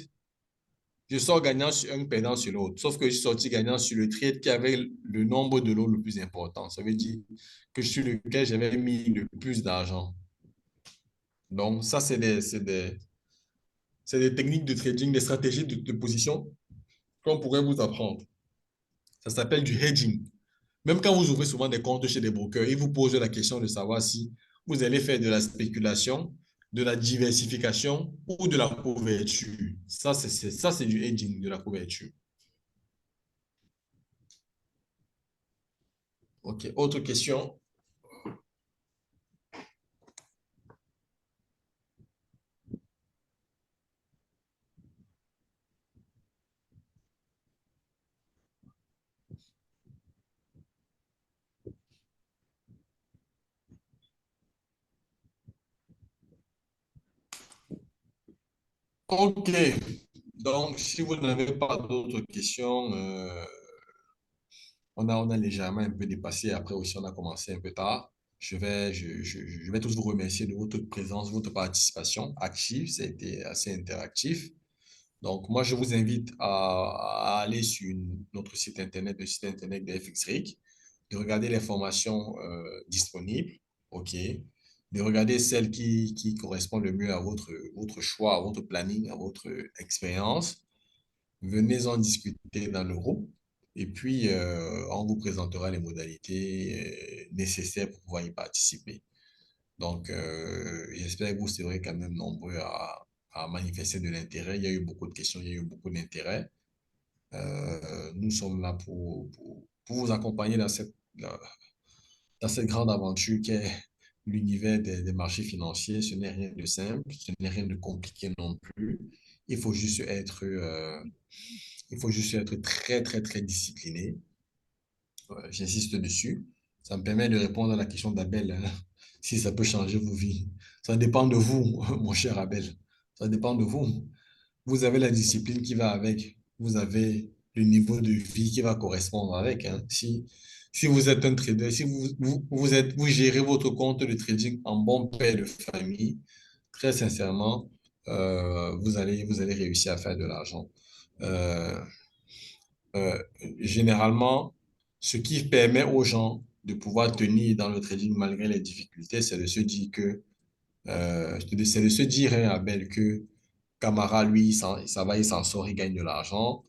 je sors gagnant sur un, perdant sur l'autre. Sauf que je suis sorti gagnant sur le trade qui avait le nombre de lots le plus important. Ça veut dire que sur lequel j'avais mis le plus d'argent. Donc, ça, c'est des techniques de trading, des stratégies de position qu'on pourrait vous apprendre. Ça s'appelle du hedging. Même quand vous ouvrez souvent des comptes chez des brokers, ils vous posent la question de savoir si vous allez faire de la spéculation, de la diversification ou de la couverture. Ça, c'est du hedging, de la couverture. OK. Autre question? OK. Donc, si vous n'avez pas d'autres questions, on a légèrement un peu dépassé. Après aussi, on a commencé un peu tard. Je vais tous vous remercier de votre présence, votre participation active. Ça a été assez interactif. Donc, moi, je vous invite à aller sur notre site Internet, le site Internet de FXRIC, de regarder les formations disponibles, OK, de regarder celles qui correspondent le mieux à votre choix, à votre planning, à votre expérience. Venez en discuter dans le groupe et puis on vous présentera les modalités nécessaires pour pouvoir y participer. Donc, j'espère que vous serez quand même nombreux à manifester de l'intérêt. Il y a eu beaucoup de questions, il y a eu beaucoup d'intérêt. Nous sommes là pour vous accompagner dans cette grande aventure qu'est l'univers des marchés financiers. Ce n'est rien de simple, ce n'est rien de compliqué non plus. Il faut juste être, euh, il faut juste être très, très, très discipliné. J'insiste dessus. Ça me permet de répondre à la question d'Abel, hein, si ça peut changer vos vies. Ça dépend de vous, mon cher Abel. Ça dépend de vous. Vous avez la discipline qui va avec. Vous avez le niveau de vie qui va correspondre avec, hein. Si vous êtes un trader, si vous gérez votre compte de trading en bon père de famille, très sincèrement, vous allez réussir à faire de l'argent. Euh, Généralement, ce qui permet aux gens de pouvoir tenir dans le trading malgré les difficultés, c'est de se dire que, c'est de se dire, hein, Abel, que Camara, lui, ça va, il s'en sort, il gagne de l'argent.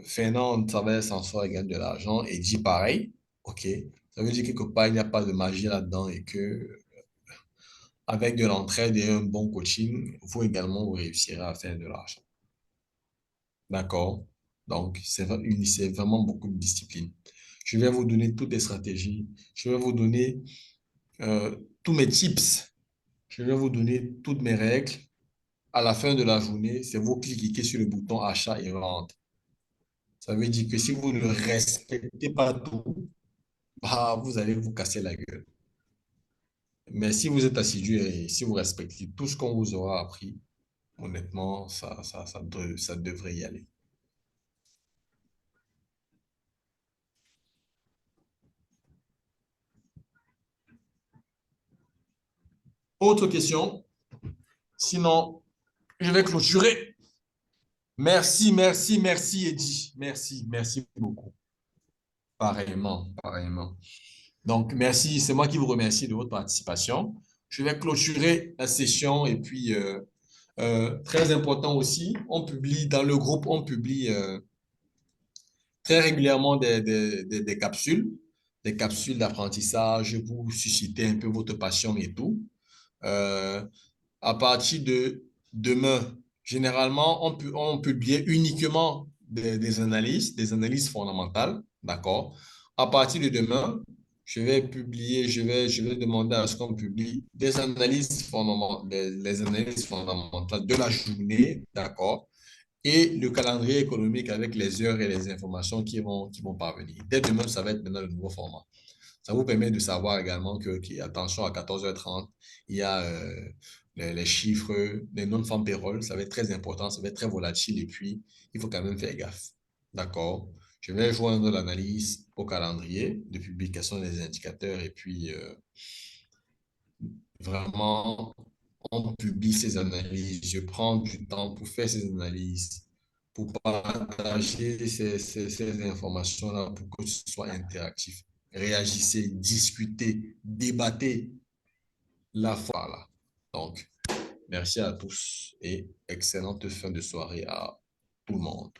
Fernand, ça va, il s'en sort, il gagne de l'argent. Et dit pareil, OK. Ça veut dire quelque part, il n'y a pas de magie là-dedans et que avec de l'entraide et un bon coaching, vous également, vous réussirez à faire de l'argent. D'accord? Donc, c'est vraiment beaucoup de discipline. Je vais vous donner toutes les stratégies. Je vais vous donner tous mes tips. Je vais vous donner toutes mes règles. À la fin de la journée, c'est vous qui cliquez sur le bouton achat et vente. Ça veut dire que si vous ne respectez pas tout, bah, vous allez vous casser la gueule. Mais si vous êtes assidu et si vous respectez tout ce qu'on vous aura appris, honnêtement, ça devrait y aller. Autre question? Sinon, je vais clôturer. Merci, merci, merci, Eddy. Merci, merci beaucoup. Pareillement, pareillement. Donc, merci. C'est moi qui vous remercie de votre participation. Je vais clôturer la session et puis, très important aussi, on publie dans le groupe, on publie très régulièrement des capsules d'apprentissage pour susciter un peu votre passion et tout. Euh, à partir de demain, généralement, on publie uniquement des analyses fondamentales, d'accord? À partir de demain, je vais demander à ce qu'on publie des analyses fondamentales, les analyses fondamentales de la journée, d'accord? Et le calendrier économique avec les heures et les informations qui vont parvenir. Dès demain, ça va être maintenant le nouveau format. Ça vous permet de savoir également attention, à 14h30, il y a les chiffres, les non-farm payroll, ça va être très important, ça va être très volatile et puis il faut quand même faire gaffe. D'accord? Je vais joindre l'analyse au calendrier de publication des indicateurs et puis vraiment, on publie ces analyses. Je prends du temps pour faire ces analyses, pour partager ces informations-là pour que ce soit interactif. Réagissez, discutez, débattez la foi là. Donc, merci à tous et excellente fin de soirée à tout le monde.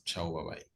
Ciao, bye bye.